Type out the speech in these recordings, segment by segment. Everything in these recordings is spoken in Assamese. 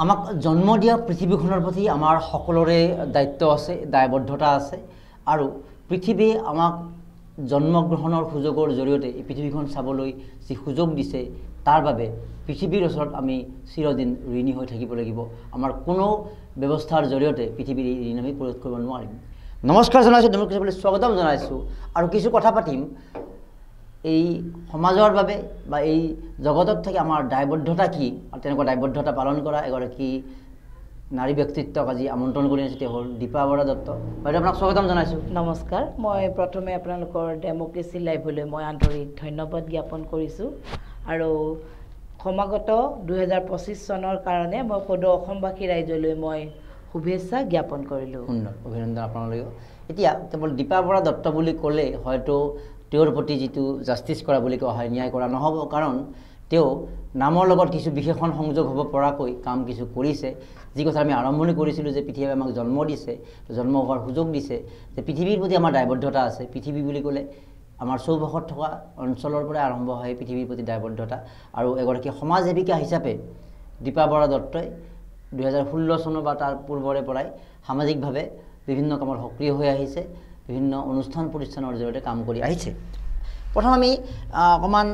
আমাক জন্ম দিয়া পৃথিৱীখনৰ প্ৰতি আমাৰ সকলোৰে দায়িত্ব আছে, দায়বদ্ধতা আছে আৰু পৃথিৱীয়ে আমাক জন্মগ্ৰহণৰ সুযোগৰ জৰিয়তে এই পৃথিৱীখন চাবলৈ যি সুযোগ দিছে তাৰ বাবে পৃথিৱীৰ ওচৰত আমি চিৰদিন ঋণী হৈ থাকিব লাগিব। আমাৰ কোনো ব্যৱস্থাৰ জৰিয়তে পৃথিৱীৰ এই ঋণ আমি পৰিশোধ কৰিব নোৱাৰিম। নমস্কাৰ জনাইছোঁ, ডেমক্ৰেচি স্বাগতম জনাইছোঁ আৰু কিছু কথা পাতিম এই সমাজৰ বাবে বা এই জগতত থাকি আমাৰ দায়বদ্ধতা কি আৰু তেনেকুৱা দায়বদ্ধতা পালন কৰা এগৰাকী নাৰী ব্যক্তিত্বক আজি আমন্ত্ৰণ কৰি আনিছোঁ। তেওঁ হ'ল দীপা বৰা দত্ত। বাইদেউ আপোনাক স্বাগতম জনাইছোঁ। নমস্কাৰ। মই প্ৰথমে আপোনালোকৰ ডেমক্ৰেচি লাইভলৈ মই আন্তৰিক ধন্যবাদ জ্ঞাপন কৰিছোঁ আৰু সমাগত 2025 চনৰ কাৰণে মই সদৌ অসমবাসী ৰাইজলৈ মই শুভেচ্ছা জ্ঞাপন কৰিলোঁ। সুন্দৰ, অভিনন্দন আপোনালৈও। এতিয়া কেৱল দীপা বৰা দত্ত বুলি ক'লে হয়তো তেওঁৰ প্ৰতি যিটো জাষ্টিছ কৰা বুলি কোৱা হয়, ন্যায় কৰা নহ'ব, কাৰণ তেওঁ নামৰ লগত কিছু বিশেষণ সংযোগ হ'ব পৰাকৈ কাম কিছু কৰিছে। যি কথা আমি আৰম্ভণি কৰিছিলোঁ যে পৃথিৱীয়ে আমাক জন্ম দিছে, জন্ম হোৱাৰ সুযোগ দিছে, যে পৃথিৱীৰ প্ৰতি আমাৰ দায়বদ্ধতা আছে। পৃথিৱী বুলি ক'লে আমাৰ চৌপাশত থকা অঞ্চলৰ পৰাই আৰম্ভ হয় পৃথিৱীৰ প্ৰতি দায়বদ্ধতা। আৰু এগৰাকী সমাজ সেৱিকা হিচাপে দীপা বৰা দত্তই 2016 চনৰ বা তাৰ পূৰ্বৰে পৰাই সামাজিকভাৱে বিভিন্ন কামত সক্ৰিয় হৈ আহিছে, বিভিন্ন অনুষ্ঠান প্ৰতিষ্ঠানৰ জৰিয়তে কাম কৰি আহিছে। প্ৰথম আমি অকণমান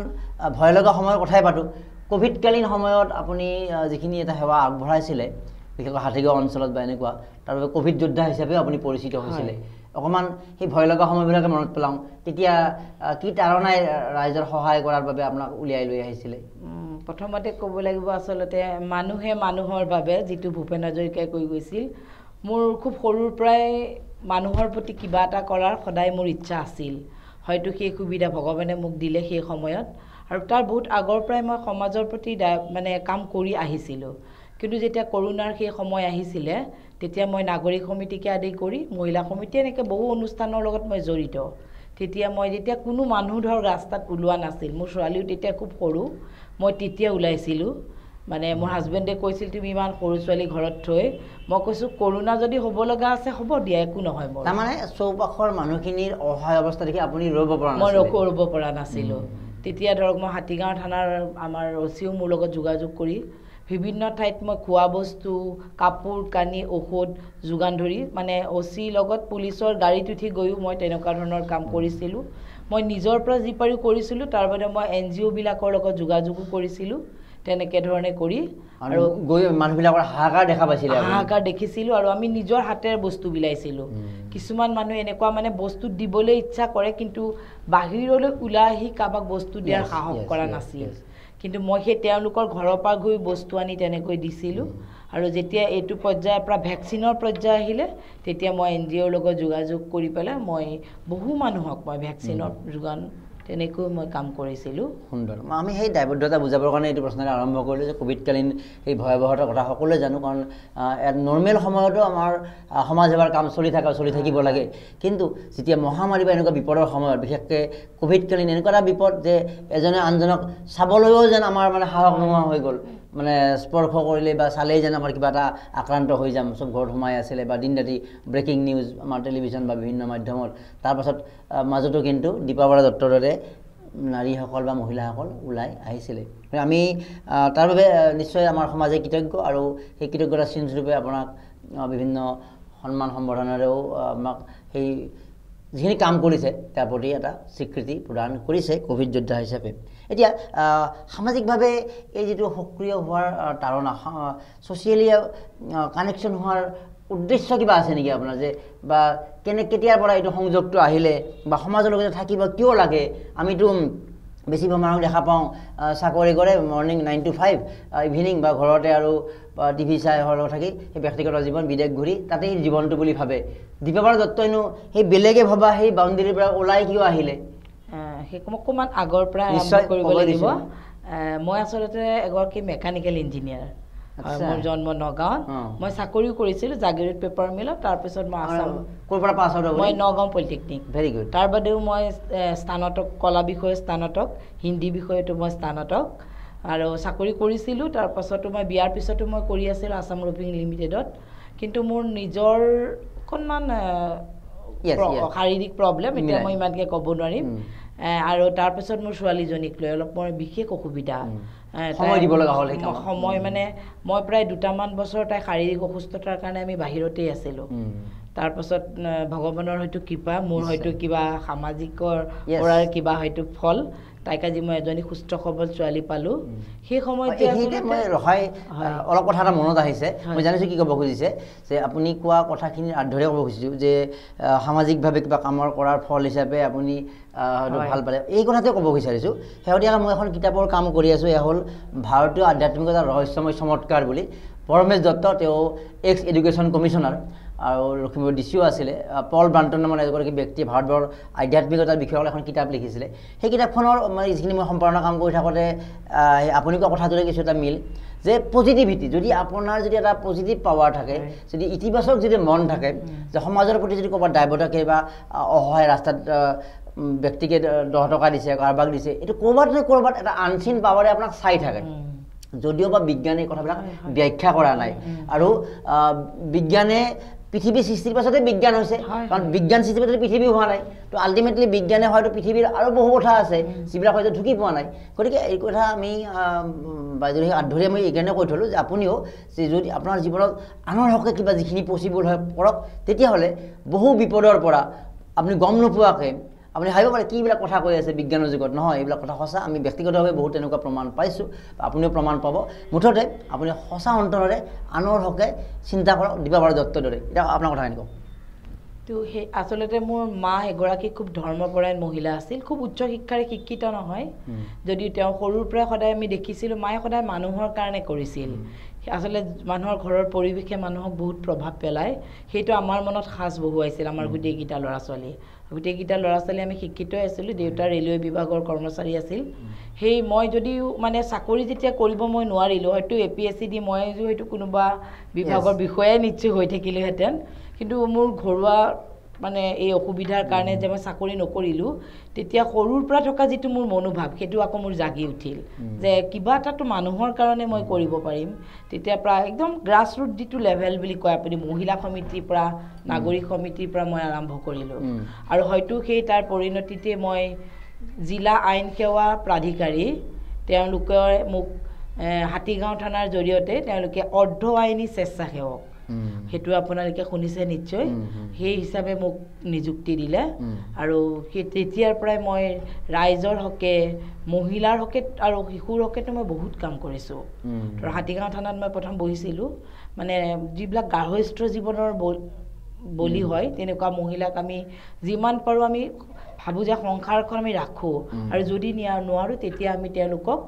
ভয় লগা সময়ৰ কথাই পাতোঁ। ক'ভিডকালীন সময়ত আপুনি যিখিনি এটা সেৱা আগবঢ়াইছিলে বিশেষকৈ হাতীগাঁও অঞ্চলত বা এনেকুৱা, তাৰ বাবে ক'ভিড যোদ্ধা হিচাপেও আপুনি পৰিচিত হৈছিলে। অকণমান সেই ভয় লগা সময়বিলাকে মনত পেলাওঁ, তেতিয়া কি তাৰণাই ৰাইজৰ সহায় কৰাৰ বাবে আপোনাক উলিয়াই লৈ আহিছিলে? প্ৰথমতে ক'ব লাগিব আচলতে মানুহে মানুহৰ বাবে, যিটো ভূপেন হাজৰিকাই কৈ গৈছিল, মোৰ খুব সৰুৰ পৰাই মানুহৰ প্ৰতি কিবা এটা কৰাৰ সদায় মোৰ ইচ্ছা আছিল। হয়তো সেই সুবিধা ভগৱানে মোক দিলে সেই সময়ত, আৰু তাৰ বহুত আগৰ পৰাই মই সমাজৰ প্ৰতি কাম কৰি আহিছিলোঁ। কিন্তু যেতিয়া কৰোণাৰ সেই সময় আহিছিলে, তেতিয়া মই নাগৰিক সমিতিকে আদি কৰি মহিলা সমিতি এনেকৈ বহু অনুষ্ঠানৰ লগত মই জড়িত। তেতিয়া কোনো মানুহ ধৰক ৰাস্তাত ওলোৱা নাছিল, মোৰ ছোৱালীও তেতিয়া খুব সৰু, মই তেতিয়া ওলাইছিলোঁ। মোৰ হাজবেণ্ডে কৈছিল তুমি ইমান সৰু ছোৱালী ঘৰত থৈ, মই কৈছোঁ কৰোণা যদি হ'ব লগা আছে হ'ব দিয়া, একো নহয়। মোৰ তাৰমানে চৌপাশৰ মানুহখিনিৰ অসহায় অৱস্থা দেখি আপুনি ৰ'ব পৰা নাছিল? মই ৰ'ব পৰা নাছিলোঁ। তেতিয়া ধৰক মই হাতীগাঁও থানাৰ আমাৰ অচিও মোৰ লগত যোগাযোগ কৰি বিভিন্ন ঠাইত মই খোৱা বস্তু, কাপোৰ কানি, ঔষধ যোগান ধৰি অচিৰ লগত পুলিচৰ গাড়ীত উঠি গৈও মই তেনেকুৱা ধৰণৰ কাম কৰিছিলোঁ। মই নিজৰ পৰা যি পাৰোঁ কৰিছিলোঁ, তাৰ বাদে মই NGO বিলাকৰ লগত যোগাযোগো কৰিছিলোঁ। তেনেকৈ ধৰণে কৰি আৰু গৈ মানুহবিলাকৰ হাহাকাৰ দেখা পাইছিলে? হাহাকাৰ দেখিছিলোঁ আৰু আমি নিজৰ হাতেৰে বস্তু বিলাইছিলোঁ। কিছুমান মানুহ এনেকুৱা বস্তু দিবলৈ ইচ্ছা কৰে, কিন্তু বাহিৰলৈ ওলাই আহি কাৰোবাক বস্তু দিয়াৰ সাহস কৰা নাছিল। কিন্তু মই সেই তেওঁলোকৰ ঘৰৰ পৰা গৈ বস্তু আনি তেনেকৈ দিছিলোঁ। আৰু যেতিয়া এইটো পৰ্যায়ৰ পৰা ভেকচিনৰ পৰ্যায় আহিলে, তেতিয়া মই NGOৰ লগত যোগাযোগ কৰি পেলাই মই বহু মানুহক মই ভেকচিনৰ যোগান তেনেকৈ মই কাম কৰিছিলোঁ। সুন্দৰ। আমি সেই দায়বদ্ধতা বুজাবৰ কাৰণে এইটো প্ৰশ্নৰে আৰম্ভ কৰিলোঁ যে ক'ভিডকালীন সেই ভয়াৱহতাৰ কথা সকলোৱে জানো, কাৰণ নৰ্মেল সময়তো আমাৰ সমাজ সেৱাৰ কাম চলি থাকিব লাগে। কিন্তু যেতিয়া মহামাৰী বা এনেকুৱা বিপদৰ সময়ত, বিশেষকৈ ক'ভিডকালীন এনেকুৱা এটা বিপদ যে এজনে আনজনক চাবলৈও যেন আমাৰ সাহস নোহোৱা হৈ গ'ল। স্পৰ্শ কৰিলে বা চালেই যেন আমাৰ কিবা এটা আক্ৰান্ত হৈ যাম, চব ঘৰত সোমাই আছিলে বা দিন ৰাতি ব্ৰেকিং নিউজ আমাৰ টেলিভিশ্যন বা বিভিন্ন মাধ্যমত। তাৰপাছত মাজতো কিন্তু দীপা বৰা দত্তৰ দৰে নাৰীসকল বা মহিলাসকল ওলাই আহিছিলে। আমি তাৰ বাবে নিশ্চয় আমাৰ সমাজে কৃতজ্ঞ, আৰু সেই কৃতজ্ঞতা চিনস্বৰূপে আপোনাক বিভিন্ন সন্মান সম্বৰ্ধনাৰেও আমাক সেই যিখিনি কাম কৰিছে তাৰ প্ৰতি এটা স্বীকৃতি প্ৰদান কৰিছে ক'ভিড যোদ্ধা হিচাপে। এতিয়া সামাজিকভাৱে এই যিটো সক্ৰিয় হোৱাৰ তাৰণা, ছ'চিয়েলি কানেকশ্যন হোৱাৰ উদ্দেশ্য কিবা আছে নেকি আপোনাৰ, যে বা কেতিয়াৰ পৰা এইটো সংযোগটো আহিলে বা সমাজৰ লগত থাকিব কিয় লাগে? আমিতো বেছিভাগ মানুহক দেখা পাওঁ চাকৰি কৰে, মৰ্ণিং 9 to 5, ইভিনিং বা ঘৰতে আৰু টিভি চাই ঘৰত থাকি সেই ব্যক্তিগত জীৱন, বিদেশ ঘূৰি তাতেই জীৱনটো বুলি ভাবে। দীপা বৰা দত্তইনো সেই বেলেগে ভবা সেই বাউণ্ডেৰীৰ পৰা ওলাই কিয় আহিলে? সেই অকণমান আগৰ পৰা আৰম্ভ কৰিব লাগিব। মই আচলতে এগৰাকী মেকানিকেল ইঞ্জিনিয়াৰ। মোৰ জন্ম নগাঁৱত। মই চাকৰিও কৰিছিলোঁ জাগিৰোড পেপাৰ মিলত। তাৰপিছত মই মই নগাঁও পলিটেকনিক। Very good. তাৰ বাদেও মই স্নাতক, কলা বিষয়ে স্নাতক, হিন্দী বিষয়তো মই স্নাতক, আৰু চাকৰি কৰিছিলোঁ। তাৰপাছতো মই বিয়াৰ পিছতো মই কৰি আছিলোঁ আছাম ৰপিং লিমিটেডত। কিন্তু মোৰ নিজৰ অকণমান শাৰীৰিক প্ৰব্লেম, এতিয়া মই ইমানকৈ ক'ব নোৱাৰিম। আৰু তাৰপিছত মোৰ ছোৱালীজনীক লৈ অলপ মোৰ বিশেষ অসুবিধা, সময় দিব লগা হ'ল সময় মানে মই প্ৰায় 2মান বছৰ তাই শাৰীৰিক অসুস্থতাৰ কাৰণে আমি বাহিৰতেই আছিলোঁ তাৰপাছত ভগৱানৰ হয়তো কৃপা মোৰ হয়তো কিবা সামাজিকৰ কৰাৰ কিবা হয়তো ফল তাইক আজি মই এজনী সুস্থ সবল ছোৱালী পালোঁ সেই সময়তে মই ৰখাই অলপ কথা এটা মনত আহিছে মই জানিছোঁ কি ক'ব খুজিছে যে আপুনি কোৱা কথাখিনি আধৰে ক'ব খুজিছোঁ যে সামাজিকভাৱে কিবা কামৰ কৰাৰ ফল হিচাপে আপুনি হয়তো ভাল পালে এই কথাটোৱে ক'ব বিচাৰিছোঁ শেহতীয়াকৈ মই এখন কিতাপৰ কাম কৰি আছোঁ এয়া হ'ল ভাৰতীয় আধ্যাত্মিকতাৰ ৰহস্যময় চমৎকাৰ বুলি পৰমেশ দত্ত তেওঁ এক্স এডুকেশ্যন কমিশ্যনাৰ আৰু লখিমপুৰ ডিচিও আছিলে পল ব্ৰাণ্টন নামৰ এগৰাকী ব্যক্তিয়ে ভাৰতবৰ্ষৰ আধ্যাত্মিকতাৰ বিষয়ে এখন কিতাপ লিখিছিলে সেই কিতাপখনৰ মানে যিখিনি মই সম্পাদনা কাম কৰি থাকোঁতে আপুনি কোৱা কথাটোৰে কিছু এটা মিল যে পজিটিভিটি যদি আপোনাৰ যদি এটা পজিটিভ পাৱাৰ থাকে যদি ইতিবাচক যদি মন থাকে যে সমাজৰ প্ৰতি যদি ক'ৰবাত দায়বদ্ধ থাকে বা অসহায় ৰাস্তাত ব্যক্তিকে 10 টকা দিছে কাৰোবাক দিছে এইটো ক'ৰবাত নহয় ক'ৰবাত এটা আনচিন পাৱাৰে আপোনাক চাই থাকে যদিও বা বিজ্ঞানে কথাবিলাক ব্যাখ্যা কৰা নাই আৰু বিজ্ঞানে পৃথিৱী সৃষ্টিৰ পাছতে বিজ্ঞান হৈছে কাৰণ বিজ্ঞান সৃষ্টিৰ পাছতে পৃথিৱী হোৱা নাই তো আল্টিমেটলি বিজ্ঞানে হয়তো পৃথিৱীৰ আৰু বহু কথা আছে যিবিলাক হয়তো ঢুকি পোৱা নাই গতিকে এই কথা আমি বাইদেউ আধৰি আমি এইকাৰণে কৈ থ'লোঁ যে আপুনিও যে যদি আপোনাৰ জীৱনত আনৰ হকে কিবা যিখিনি পচিবল হয় কৰক তেতিয়াহ'লে বহু বিপদৰ পৰা আপুনি গম নোপোৱাকৈ আপুনি ভাবিব পাৰে কি এইবিলাক কথা কৈ আছে বিজ্ঞানৰ যুগত নহয় এইবিলাক কথা সঁচা আমি ব্যক্তিগতভাৱে বহুত তেনেকুৱা প্ৰমাণ পাইছোঁ আপুনিও প্ৰমাণ পাব মুঠতে আপুনি সঁচা অন্তৰেৰে আনৰ হকে চিন্তা কৰক দিবাবাৰ দত্তৰ দৰে এতিয়া আপোনাৰ কথা কেনেকুৱা তো সেই আচলতে মোৰ মা এগৰাকী খুব ধৰ্মপৰায়ণ মহিলা আছিল খুব উচ্চ শিক্ষাৰে শিক্ষিত নহয় যদিও তেওঁ সৰুৰ পৰা সদায় আমি দেখিছিলোঁ মায়ে সদায় মানুহৰ কাৰণে কৰিছিল আচলতে মানুহৰ ঘৰৰ পৰিৱেশে মানুহক বহুত প্ৰভাৱ পেলায় সেইটো আমাৰ মনত সাজ বহুৱাইছিল আমাৰ গোটেইকেইটা ল'ৰা ছোৱালী আমি শিক্ষিত আছিলোঁ দেউতা ৰেলৱে বিভাগৰ কৰ্মচাৰী আছিল সেই মই যদিও মানে চাকৰি যেতিয়া কৰিব মই নোৱাৰিলোঁ হয়তো APSC দি মই হয়তো কোনোবা বিভাগৰ বিষয়াই নিশ্চয় হৈ থাকিলোহেঁতেন কিন্তু মোৰ ঘৰুৱা মানে এই অসুবিধাৰ কাৰণে যে মই চাকৰি নকৰিলোঁ তেতিয়া সৰুৰ পৰা থকা যিটো মোৰ মনোভাৱ সেইটো আকৌ মোৰ জাগি উঠিল যে কিবা এটাতো মানুহৰ কাৰণে মই কৰিব পাৰিম তেতিয়া প্ৰায় একদম গ্ৰাছ ৰুট যিটো লেভেল বুলি কয় আপুনি মহিলা সমিতিৰ পৰা নাগৰিক সমিতিৰ পৰা মই আৰম্ভ কৰিলোঁ আৰু হয়তো সেই তাৰ পৰিণতিতে মই জিলা আইন সেৱা প্ৰাধিকাৰী তেওঁলোকে মোক হাতীগাঁও থানাৰ জৰিয়তে তেওঁলোকে অৰ্ধ আইনী স্বেচ্ছাসেৱক সেইটো আপোনালোকে শুনিছে নিশ্চয় সেই হিচাপে মোক নিযুক্তি দিলে আৰু সেই তেতিয়াৰ পৰাই মই ৰাইজৰ হকে মহিলাৰ হকে আৰু শিশুৰ হকেতো মই বহুত কাম কৰিছোঁ আৰু হাতীগাঁও থানাত মই প্ৰথম বহিছিলোঁ মানে যিবিলাক গাৰ্হস্থ্য জীৱনৰ বলি হয় তেনেকুৱা মহিলাক আমি যিমান পাৰোঁ আমি ভাবোঁ যে সংসাৰখন আমি ৰাখোঁ আৰু যদি নোৱাৰোঁ তেতিয়া আমি তেওঁলোকক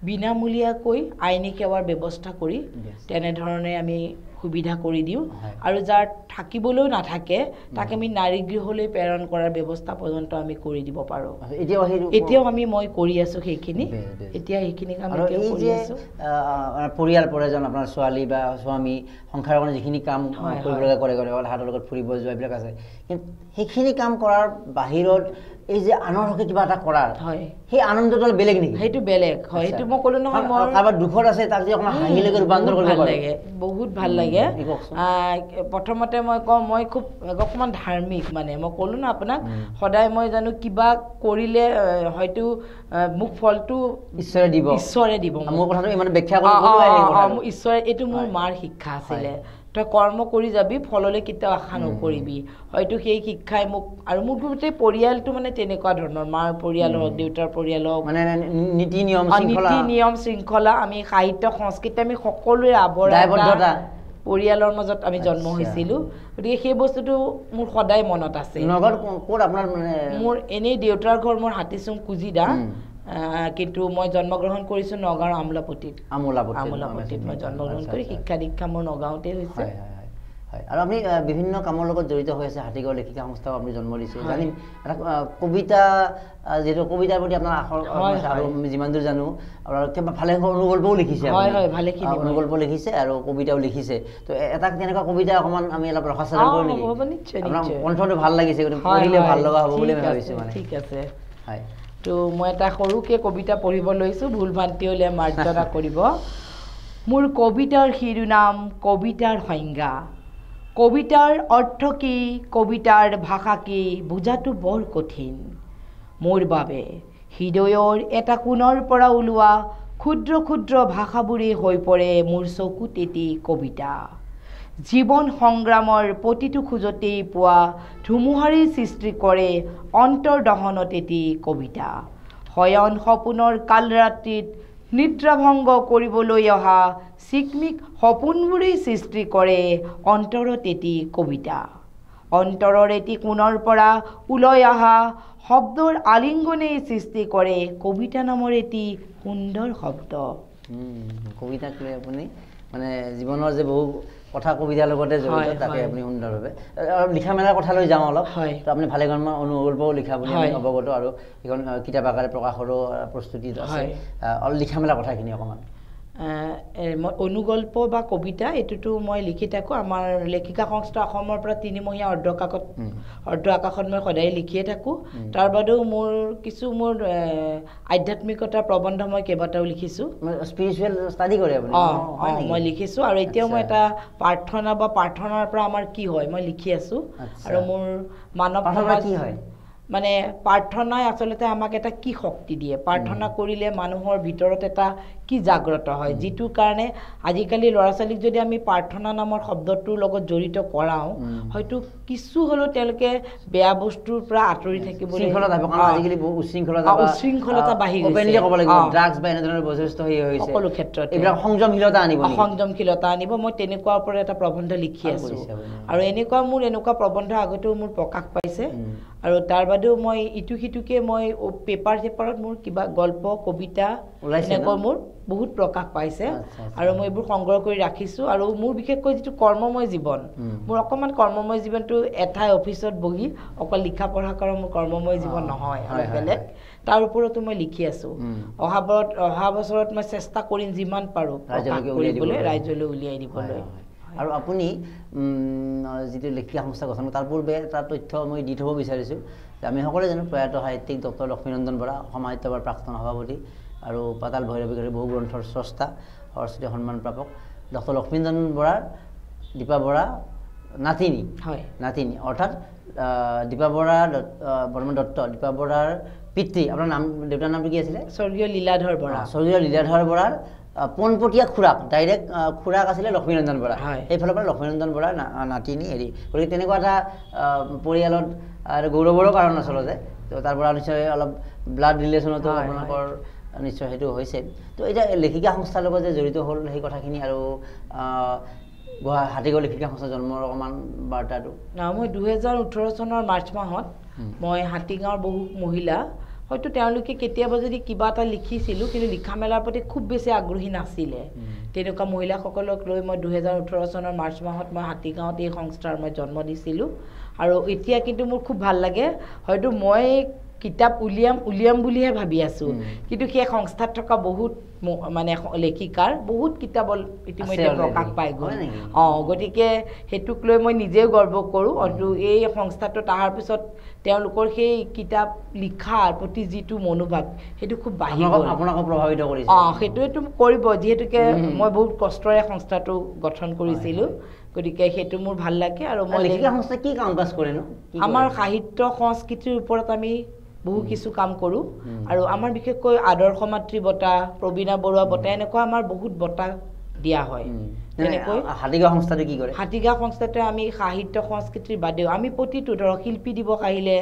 বিনামূলীয়াকৈ আইনী সেৱাৰ ব্যৱস্থা কৰি তেনেধৰণে আমি সুবিধা কৰি দিওঁ আৰু যাৰ থাকিবলৈও নাথাকে তাক আমি নাৰী গৃহলৈ প্ৰেৰণ কৰাৰ ব্যৱস্থা পৰ্যন্ত আমি কৰি দিব পাৰোঁ এতিয়াও মই কৰি আছোঁ সেইখিনি এতিয়া সেইখিনি কাম কৰি আছোঁ পৰিয়াল পৰিজন আপোনাৰ ছোৱালী বা স্বামী সংসাৰৰ কাৰণে যিখিনি কাম কৰিবলগা কৰে তাহাঁতৰ লগত ফুৰিব যোৱা এইবিলাক আছে কিন্তু সেইখিনি কাম কৰাৰ বাহিৰত এই যে আনৰ হকে কিবা এটা কৰাৰ সেই আনন্দটো বেলেগ নেকি সেইটো বেলেগ হয় সেইটো মই ক'লো নহয় মই কাৰোবাৰ দুখত আছে তাক যে অকণমান হাঁহিলৈকে ৰূপান্তৰ কৰিব লাগে বহুত ভাল লাগে প্ৰথমতে মই কওঁ মই খুব অকণমান ধাৰ্মিক মানে মই ক'লো না আপোনাক সদায় মই জানো কিবা কৰিলে হয়তো মোক ফলটো ঈশ্বৰে দিব মোৰ কথাটো ইমান ব্যাখ্যা কৰিব ঈশ্বৰে এইটো মোৰ মাৰ শিক্ষা আছিলে তই কৰ্ম কৰি যাবি ফললৈ কেতিয়াও আশা নকৰিবি হয়তো সেই শিক্ষাই মোক আৰু মোৰ গোটেই পৰিয়ালটো মানে তেনেকুৱা ধৰণৰ মাৰ পৰিয়াল হওক দেউতাৰ পৰিয়াল হওক মানে নীতি নিয়ম শৃংখলা আমি সাহিত্য সংস্কৃতি আমি সকলোৰে আৱৰা পৰিয়ালৰ মাজত আমি জন্ম হৈছিলোঁ গতিকে সেই বস্তুটো মোৰ সদায় মনত আছে মোৰ এনেই দেউতাৰ ঘৰ মোৰ হাতীচুং কুজিদা কিন্তু মই জন্মগ্ৰহণ কৰিছোঁ নগাঁৱৰ আমোলাপট্টিত মই জন্মগ্ৰহণ কৰি শিক্ষা দীক্ষা মোৰ নগাঁৱতে হৈছে আৰু আপুনি বিভিন্ন কামৰ লগত জড়িত হৈ আছে হাতীগাঁও লেখিকা সংস্থাও আপুনি জন্ম দিছে জানিম এটা কবিতা যিহেতু কবিতাৰ প্ৰতি আপোনাৰ আখৰ আৰু যিমান দূৰ জানো আপোনাৰ ভালে অনুগল্পও লিখিছে অনুগল্প লিখিছে আৰু কবিতাও লিখিছে তো এটা তেনেকুৱা কবিতা অকণমান আমি অলপ ৰসাচৰণ কৰোঁ নেকি আপোনাৰ কণ্ঠটো ভাল লাগিছে পঢ়িলে ভাল লগা হ'ব বুলি ভাবিছোঁ মানে ঠিক আছে হয় তো মই এটা সৰুকৈ কবিতা পঢ়িব লৈছোঁ ভুল ভ্ৰান্তি হ'লে মাৰ্জনা কৰিব মোৰ কবিতাৰ শিৰোনাম কবিতাৰ সংজ্ঞা কবিতাৰ অৰ্থ কি কবিতাৰ ভাষা কি বুজাটো বৰ কঠিন মোৰ বাবে হৃদয়ৰ এটা কোণৰ পৰা ওলোৱা ক্ষুদ্ৰ ক্ষুদ্ৰ ভাষাবোৰেই হৈ পৰে মোৰ চকুত এটি কবিতা জীৱন সংগ্ৰামৰ প্ৰতিটো খোজতেই পোৱা ধুমুহাৰে সৃষ্টি কৰে অন্তৰ্দহনত এটি কবিতা শয়ন সপোনৰ কালৰাত্ৰিত নিদ্ৰাভংগ কৰিবলৈ অহা চিকমিক সপোনবোৰেই সৃষ্টি কৰে অন্তৰত এটি কবিতা অন্তৰৰ এটি কোণৰ পৰা ওলাই অহা শব্দৰ আলিংগনেই সৃষ্টি কৰে কবিতা নামৰ এটি সুন্দৰ শব্দ কবিতাক লৈ আপুনি মানে জীৱনৰ যে বহু কথা কবিতাৰ লগতে জড়িত তাকে আপুনি সুন্দৰভাৱে আৰু লিখা মেলাৰ কথা লৈ যাওঁ অলপ তো আপুনি ভালেমান অনুগল্পও লিখা বুলি আমি অৱগত আৰু এইখন কিতাপ আকাৰে প্ৰকাশৰো প্ৰস্তুতি আছে লিখা মেলাৰ কথাখিনি অকণমান মই অনুগল্প বা কবিতা এইটোতো মই লিখি থাকোঁ আমাৰ লেখিকা সংস্থা অসমৰ পৰা 3মহীয়া অৰ্ধ আকাশত মই সদায় লিখিয়ে থাকোঁ তাৰ বাদেও মোৰ কিছু মোৰ আধ্যাত্মিকতাৰ প্ৰবন্ধ মই কেইবাটাও লিখিছোঁ স্পিৰিচুৱেল ষ্টাডি কৰে আপুনি মই লিখিছোঁ আৰু এতিয়াও মই এটা প্ৰাৰ্থনা বা প্ৰাৰ্থনাৰ পৰা আমাৰ কি হয় মই লিখি আছোঁ আৰু মোৰ মানৱ সমাজ কি হয় মানে প্ৰাৰ্থনাই আচলতে আমাক এটা কি শক্তি দিয়ে প্ৰাৰ্থনা কৰিলে মানুহৰ ভিতৰত এটা কি জাগ্ৰত হয় যিটোৰ কাৰণে আজিকালি ল'ৰা ছোৱালীক যদি আমি প্ৰাৰ্থনা নামৰ শব্দটোৰ লগত জড়িত কৰাওঁ হয়তো কিছু হ'লেও তেওঁলোকে বেয়া বস্তুৰ পৰা আঁতৰি থাকিবলৈ উশৃংখলতা বাঢ়ি গৈছে সকলো ক্ষেত্ৰত সংযমশীলতা আনিব মই তেনেকুৱা ওপৰত এটা প্ৰবন্ধ লিখি আছোঁ আৰু মোৰ এনেকুৱা প্ৰবন্ধ আগতেও মোৰ প্ৰকাশ পাইছে আৰু তাৰ বাদেও মই ইটো সিটোকে মই পেপাৰত মোৰ কিবা গল্প কবিতা এনেকৈ মোৰ বহুত প্ৰকাশ পাইছে আৰু মই এইবোৰ সংগ্ৰহ কৰি ৰাখিছোঁ আৰু মোৰ বিশেষকৈ যিটো কৰ্মময় জীৱন মোৰ অকণমান কৰ্মময় জীৱনটো এঠাই অফিচত বহি অকল লিখা পঢ়া কৰা মোৰ কৰ্মময় জীৱন নহয় আৰু বেলেগ তাৰ ওপৰতো মই লিখি আছোঁ অহা বছৰত মই চেষ্টা কৰিম যিমান পাৰোঁ ৰাইজলৈ উলিয়াই দিবলৈ আৰু আপুনি যিটো লেখিকা সংস্থা গঠন তাৰ পূৰ্বে এটা তথ্য মই দি থ'ব বিচাৰিছোঁ যে আমি সকলোৱে জানো প্ৰয়াত সাহিত্যিক ডক্টৰ লক্ষ্মীনন্দন বৰা অসম সাহিত্য সভাৰ প্ৰাক্তন সভাপতি আৰু পাতাল ভৈৰৱীকাৰী বহু গ্ৰন্থৰ স্ৰষ্টা সৰস্বতী সন্মান প্ৰাপক ডক্টৰ লক্ষ্মীনন্দন বৰাৰ দীপা বৰা নাতিনী অৰ্থাৎ দীপা বৰা বৰ্মন দত্ত দীপা বৰাৰ পিতৃ আপোনাৰ নাম দেউতাৰ নামটো কি আছিলে স্বৰ্গীয় লীলাধৰ বৰাৰ পোনপটীয়া খুৰাক ডাইৰেক্ট খুৰাক আছিলে লক্ষ্মীনন্দন বৰা সেইফালৰ পৰা লক্ষ্মীনন্দন বৰা নাতিনী গতিকে তেনেকুৱা এটা পৰিয়ালত গৌৰৱৰো কাৰণ আচলতে তো তাৰ পৰা নিশ্চয় অলপ ব্লাড ৰিলেশ্যনতো আপোনালোকৰ নিশ্চয় সেইটো হৈছে তো এতিয়া লেখিকা সংস্থাৰ লগত যে জড়িত হ'ল সেই কথাখিনি আৰু হাতীগাঁও লেখিকা সংস্থা জন্মৰ অকণমান বাৰ্তাটো মই 2018 চনৰ মাৰ্চ মাহত মই হাতীগাঁৱৰ বহু মহিলা হয়তো তেওঁলোকে কেতিয়াবা যদি কিবা এটা লিখিছিলোঁ কিন্তু লিখা মেলাৰ প্ৰতি খুব বেছি আগ্ৰহী নাছিলে তেনেকুৱা মহিলাসকলক লৈ মই 2018 চনৰ মাৰ্চ মাহত মই হাতীগাঁৱত এই সংস্থাৰ মই জন্ম দিছিলোঁ আৰু এতিয়া কিন্তু মোৰ খুব ভাল লাগে হয়তো মই কিতাপ উলিয়াম বুলিহে ভাবি আছোঁ কিন্তু সেই সংস্থাত থকা বহুত মানে লেখিকাৰ বহুত কিতাপ ইতিমধ্যে প্ৰকাশ পাই গ'ল গতিকে সেইটোক লৈ মই নিজেও গৰ্ব কৰোঁ আৰু এই সংস্থাটো তাৰ পিছত তেওঁলোকৰ সেই কিতাপ লিখাৰ প্ৰতি যিটো মনোভাৱ সেইটো খুব বাঢ়ি গ'ল আপোনাক প্ৰভাৱিত কৰিছে সেইটোৱেতো কৰিব যিহেতুকে মই বহুত কষ্টৰে সংস্থাটো গঠন কৰিছিলোঁ গতিকে সেইটো মোৰ ভাল লাগে আৰু মই লেখিকা সংস্থা কি কাম কাজ কৰেনো আমাৰ সাহিত্য সংস্কৃতিৰ ওপৰত আমি বহু কিছু কাম কৰোঁ আৰু আমাৰ বিশেষকৈ আদৰ্শ মাতৃ বঁটা প্ৰবীণা বৰুৱা বঁটা এনেকুৱা আমাৰ বহুত বঁটা দিয়া হয় তেনেকৈ হাতীগাঁও সংস্থাটো কি কৰে হাতীগাঁও সংস্থাটোৱে আমি সাহিত্য সংস্কৃতিৰ বাদেও আমি প্ৰতিটো ধৰক শিল্পী দিৱস আহিলে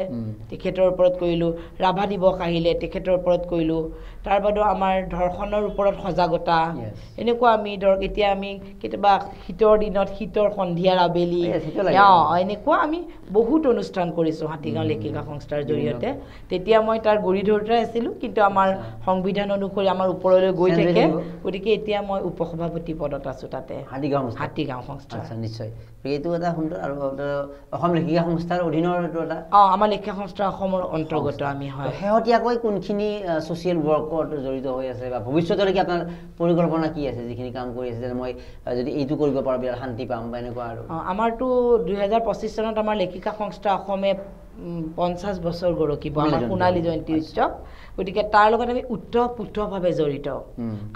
তেখেতৰ ওপৰত কৰিলোঁ ৰাভা দিৱস আহিলে তেখেতৰ ওপৰত কৰিলোঁ তাৰ বাদেও আমাৰ ধৰ্ষণৰ ওপৰত সজাগতা এনেকুৱা আমি ধৰক এতিয়া আমি কেতিয়াবা শীতৰ দিনত শীতৰ সন্ধিয়াৰ আবেলি এনেকুৱা আমি বহুত অনুষ্ঠান কৰিছোঁ হাতীগাঁও লেখিকা সংস্থাৰ জৰিয়তে তেতিয়া মই তাৰ গুৰিধৰোঁতাই আছিলোঁ কিন্তু আমাৰ সংবিধান অনুসৰি আমাৰ ওপৰলৈ গৈ থাকে গতিকে এতিয়া মই উপসভাপতি পদত আছোঁ তাতে হাতীগাঁও সংস্থা নিশ্চয় এইটো এটা সুন্দৰ আৰু অসম লেখিকা সংস্থাৰ অধীনৰ এইটো এটা আমাৰ লেখিকা সংস্থা অসমৰ অন্তৰ্গত আমি হয় শেহতীয়াকৈ কোনখিনি ছ'চিয়েল ৱৰ্কত জড়িত হৈ আছে বা ভৱিষ্যতলৈকে আপোনাৰ পৰিকল্পনা কি আছে যিখিনি কাম কৰি আছে যে মই যদি এইটো কৰিব পাৰোঁ বিৰাট শান্তি পাম বা এনেকুৱা আৰু আমাৰতো 2025 চনত আমাৰ লেখিকা সংস্থা অসমে 50 বছৰ গৰকিব আমাৰ সোণালী জয়ন্তী উৎসৱ গতিকে তাৰ লগত আমি ওতঃপ্ৰোতভাৱে জড়িত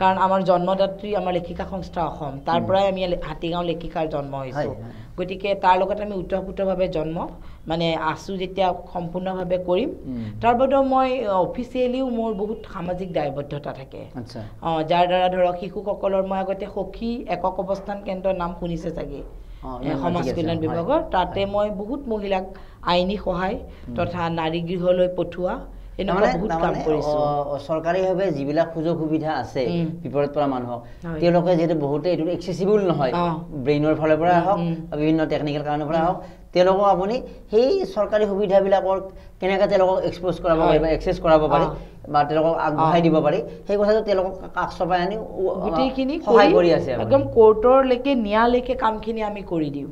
কাৰণ আমাৰ জন্মদাত্ৰী আমাৰ লেখিকা সংস্থা অসম তাৰ পৰাই আমি হাতীগাঁও লেখিকাৰ জন্ম হৈছোঁ গতিকে তাৰ লগত আমি ওতঃপ্ৰোতভাৱে জন্ম মানে আছোঁ যেতিয়া সম্পূৰ্ণভাৱে কৰিম তাৰ বাদেও মই অফিচিয়েলিও মোৰ বহুত সামাজিক দায়বদ্ধতা থাকে যাৰ দ্বাৰা ধৰক শিশুসকলৰ মই আগতে সখী একক অৱস্থান কেন্দ্ৰৰ নাম শুনিছে চাগে সমাজ কল্যাণ বিভাগৰ তাতে মই বহুত মহিলাক আইনী সহায় তথা নাৰী গৃহলৈ পঠোৱা চৰকাৰীভাৱে যিবিলাক সুযোগ সুবিধা আছে বিপৰীত পৰা মানুহক তেওঁলোকে যিহেতু বহুতে এইটো এক্সেচিবল নহয় ব্ৰেইনৰ ফালৰ পৰা হওক বিভিন্ন টেকনিকেল কাৰণৰ পৰা হওক তেওঁলোকক আপুনি সেই চৰকাৰী সুবিধাবিলাকৰ কেনেকৈ তেওঁলোকক এক্সপ'জ কৰাব পাৰি বা এক্সেছ কৰাব পাৰি বা তেওঁলোকক আগবঢ়াই দিব পাৰি সেই কথাটো তেওঁলোকক কাষ চপাই আনি গোটেইখিনি সহায় কৰি আছে একদম কোৰ্টৰলৈকে নিয়ালৈকে কামখিনি আমি কৰি দিওঁ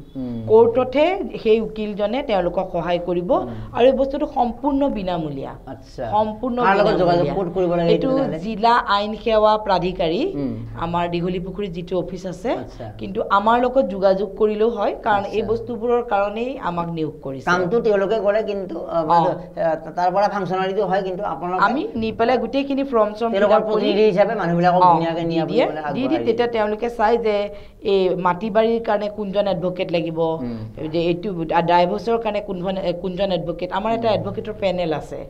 কোৰ্টতহে সেই উকিলজনে তেওঁলোকক সহায় কৰিব আৰু এই বস্তুটো সম্পূৰ্ণ বিনামূলীয়া সম্পূৰ্ণ এইটো জিলা আইন সেৱা প্ৰাধিকাৰী আমাৰ দীঘলী পুখুৰীত যিটো অফিচ আছে কিন্তু আমাৰ লগত যোগাযোগ কৰিলেও হয় কাৰণ এই বস্তুবোৰৰ কাৰণেই আমাক নিয়োগ কৰিছে কামটো তেওঁলোকে কৰে কিন্তু তাৰ পৰা ফাংচনালিটো হয় কিন্তু আপোনালোক আমি নি পেলাই গোটেইখিনি ফৰ্ম চৰ্ম প্ৰতিনিধি হিচাপে মানুহবিলাকক ধুনীয়াকৈ দি তেতিয়া তেওঁলোকে চাই যে এই মাটি বাৰীৰ কাৰণে কোনজন এডভকেট লাগিব যে এইটো ডাইভৰ্চৰ কাৰণে কোনজন এডভকেট আমাৰ এটা এডভকেটৰ পেনেল আছে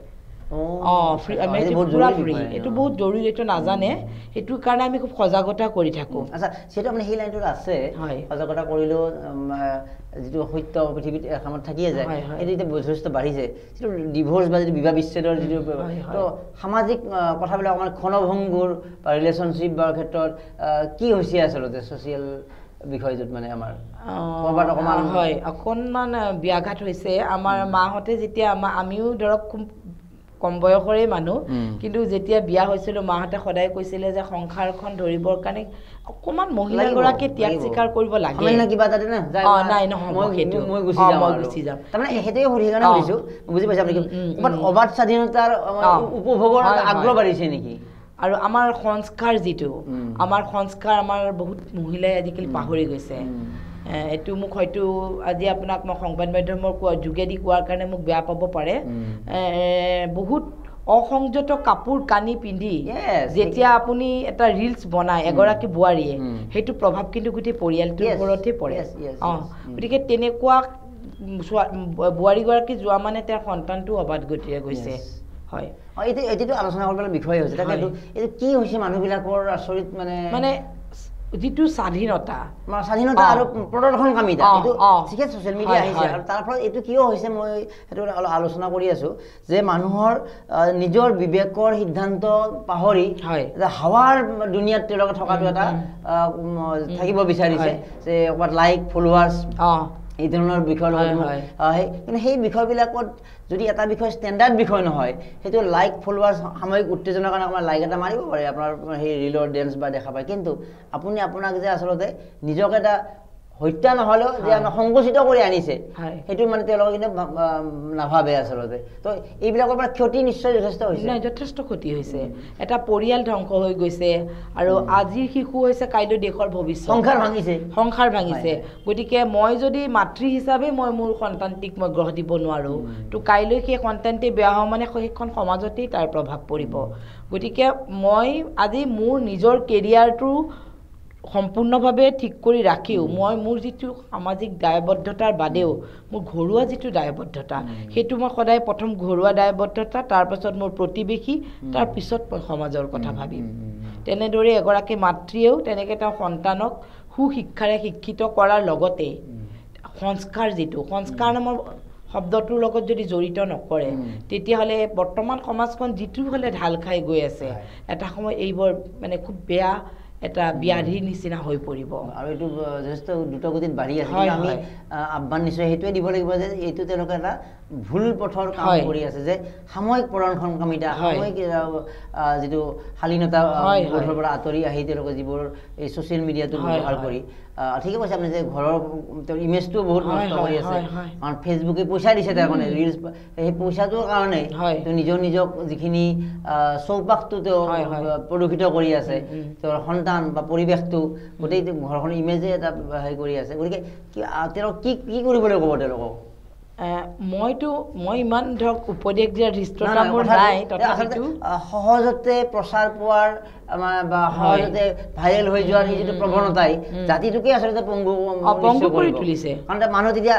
এইটো বহুত জৰুৰী এইটো নাজানে সেইটোৰ কাৰণে আমি খুব সজাগতা কৰি থাকোঁ আচ্ছা সেইটো আপুনি সেই লাইনটোত আছে সজাগতা কৰিলেও যিটো সত্য পৃথিৱীত এসময়ত থাকিয়ে যায় এইটো এতিয়া যথেষ্ট বাঢ়িছে যিটো ডিভোৰ্চ বা যিটো বিবাহ বিচ্ছেদৰ যিটো তো সামাজিক কথাবিলাক অকণমান ক্ষণভংগুৰ বা ৰিলেশ্যনশ্বিপ বা ক্ষেত্ৰত কি হৈছে আচলতে ছ'চিয়েল বিষয়টোত মানে আমাৰ হয় অকণমান ব্যাঘাত হৈছে আমাৰ মাহঁতে যেতিয়া আমিও ধৰক খুব কম বয়সৰে মানুহ কিন্তু যেতিয়া বিয়া হৈছিলোঁ মাহঁতে সদায় কৈছিলে যে সংসাৰখন ধৰিবৰ কাৰণে অকণমান মহিলাগৰাকী ত্যাগ স্বীকাৰ কৰিব লাগে নাই নহ'ব সেইটো মই গুচি যাম তাৰমানে সেইটোৱে সুধি কাৰণে সুধিছোঁ বুজি পাইছে আপুনি ক'ৰবাত অবাধ স্বাধীনতাৰ উপভোগৰ আগ্ৰহ বাঢ়িছে নেকি আৰু আমাৰ সংস্কাৰ যিটো আমাৰ বহুত মহিলাই আজিকালি পাহৰি গৈছে এইটো মোক হয়তো আজি আপোনাক মই সংবাদ মাধ্যমৰ যোগেদি কোৱাৰ কাৰণে মোক বেয়া পাব পাৰে বহুত অসংযত কাপোৰ কানি পিন্ধি যেতিয়া আপুনি এটা ৰিলছ বনায় এগৰাকী বোৱাৰীয়ে সেইটো প্ৰভাৱ কিন্তু গোটেই পৰিয়ালটোৰ ওপৰতে পৰে গতিকে তেনেকুৱা বোৱাৰীগৰাকী যোৱা মানে তেওঁৰ সন্তানটো অবাধ গতিৰে গৈছে হয় এইটো আলোচনা কৰিবলৈ বিষয় হৈছে তাকেতো এইটো কি হৈছে মানুহবিলাকৰ আচৰিত মানে যিটো স্বাধীনতা আৰু প্ৰদৰ্শনকামিতা এইটো ঠিকে ছ'চিয়েল মিডিয়া আহিছে আৰু তাৰ ফলত এইটো কিয় হৈছে মই সেইটো অলপ আলোচনা কৰি আছোঁ যে মানুহৰ নিজৰ বিবেকৰ সিদ্ধান্ত পাহৰি হাৱাৰ দুনিয়াত তেওঁলোকে থকাটো এটা থাকিব বিচাৰিছে যে ক'ৰবাত লাইক ফলোৱাৰ্ছ এই ধৰণৰ বিষয়ৰ লগত কিন্তু সেই বিষয়বিলাকত যদি এটা বিষয় ষ্টেণ্ডাৰ্ড বিষয় নহয় সেইটো লাইক ফলোৱাৰ্ছ সাময়িক উত্তেজনাৰ কাৰণে আপোনাৰ লাইক এটা মাৰিব পাৰে আপোনাৰ সেই ৰিলৰ ডেন্স বা দেখা পায় কিন্তু আপুনি আপোনাক যে আচলতে নিজকে এটা হত্যা নহ'লেও যে আমাক সংকুচিত কৰি আনিছে সেইটো মানে তেওঁলোকে কিন্তু নাভাবে আচলতে তো এইবিলাকৰ পৰা ক্ষতি নিশ্চয় যথেষ্ট হৈছে যথেষ্ট ক্ষতি হৈছে এটা পৰিয়াল ধ্বংস হৈ গৈছে আৰু আজিৰ শিশু হৈছে কাইলৈ দেশৰ ভৱিষ্যত সংসাৰ ভাঙিছে গতিকে মই যদি মাতৃ হিচাপে মই মোৰ সন্তানটিক মই গঢ় দিব নোৱাৰোঁ তো কাইলৈ সেই সন্তানটি বেয়া হোৱা মানে সেইখন সমাজতেই তাৰ প্ৰভাৱ পৰিব গতিকে মই আজি মোৰ নিজৰ কেৰিয়াৰটো সম্পূৰ্ণভাৱে ঠিক কৰি ৰাখিও মই মোৰ যিটো সামাজিক দায়বদ্ধতাৰ বাদেও মোৰ ঘৰুৱা যিটো দায়বদ্ধতা সেইটো মই সদায় প্ৰথম ঘৰুৱা দায়বদ্ধতা তাৰপাছত মোৰ প্ৰতিবেশী তাৰপিছত মই সমাজৰ কথা ভাবিম তেনেদৰে এগৰাকী মাতৃয়েও তেনেকৈ তেওঁৰ সন্তানক সুশিক্ষাৰে শিক্ষিত কৰাৰ লগতে সংস্কাৰ নামৰ শব্দটোৰ লগত যদি জড়িত নকৰে তেতিয়াহ'লে বৰ্তমান সমাজখন যিটো হ'লে ঢাল খাই গৈ আছে এটা সময় এইবোৰ মানে খুব বেয়া এটা ব্যাধিৰ নিচিনা হৈ পৰিব আৰু এইটো যথেষ্ট দ্ৰুতগতিত বাঢ়ি আছে আমি আহ্বান নিশ্চয় সেইটোৱে দিব লাগিব যে এইটো তেওঁলোকে এটা ভুল পথৰ কাম কৰি আছে যে সাময়িক প্ৰদৰ্শনকামিতা সাময়িক যিটো শালীনতা বোধৰ পৰা আঁতৰি আহি তেওঁলোকে যিবোৰ এই ছ'চিয়েল মিডিয়াটো ব্যৱহাৰ কৰি ঠিকে কৈছে আপুনি যে ঘৰৰ তেওঁৰ ইমেজটোও বহুত নষ্ট কৰি আছে কাৰণ ফেচবুকে পইচা দিছে তাৰ মানে ৰিলছ সেই পইচাটোৰ কাৰণে নিজক যিখিনি চৌপাশটো তেওঁ প্ৰদূষিত কৰি আছে তেওঁৰ সন্তান বা পৰিৱেশটো গোটেই ঘৰখনৰ ইমেজে এটা হেৰি কৰি আছে গতিকে তেওঁলোক কি কৰিবলৈ ক'ব তেওঁলোকক মই ইমান ধৰক উপদেশ দিয়াৰ ধৃষ্টতা মোৰ নাই, তথাপিতো সহজতে প্ৰচাৰ পোৱাৰ বা সহজতে ভাইৰেল হৈ যোৱাৰ এই যিটো প্ৰৱণতাই জাতিটোকে আচলতে পংগু কৰি তুলিছে। কাৰণ মানুহ তেতিয়া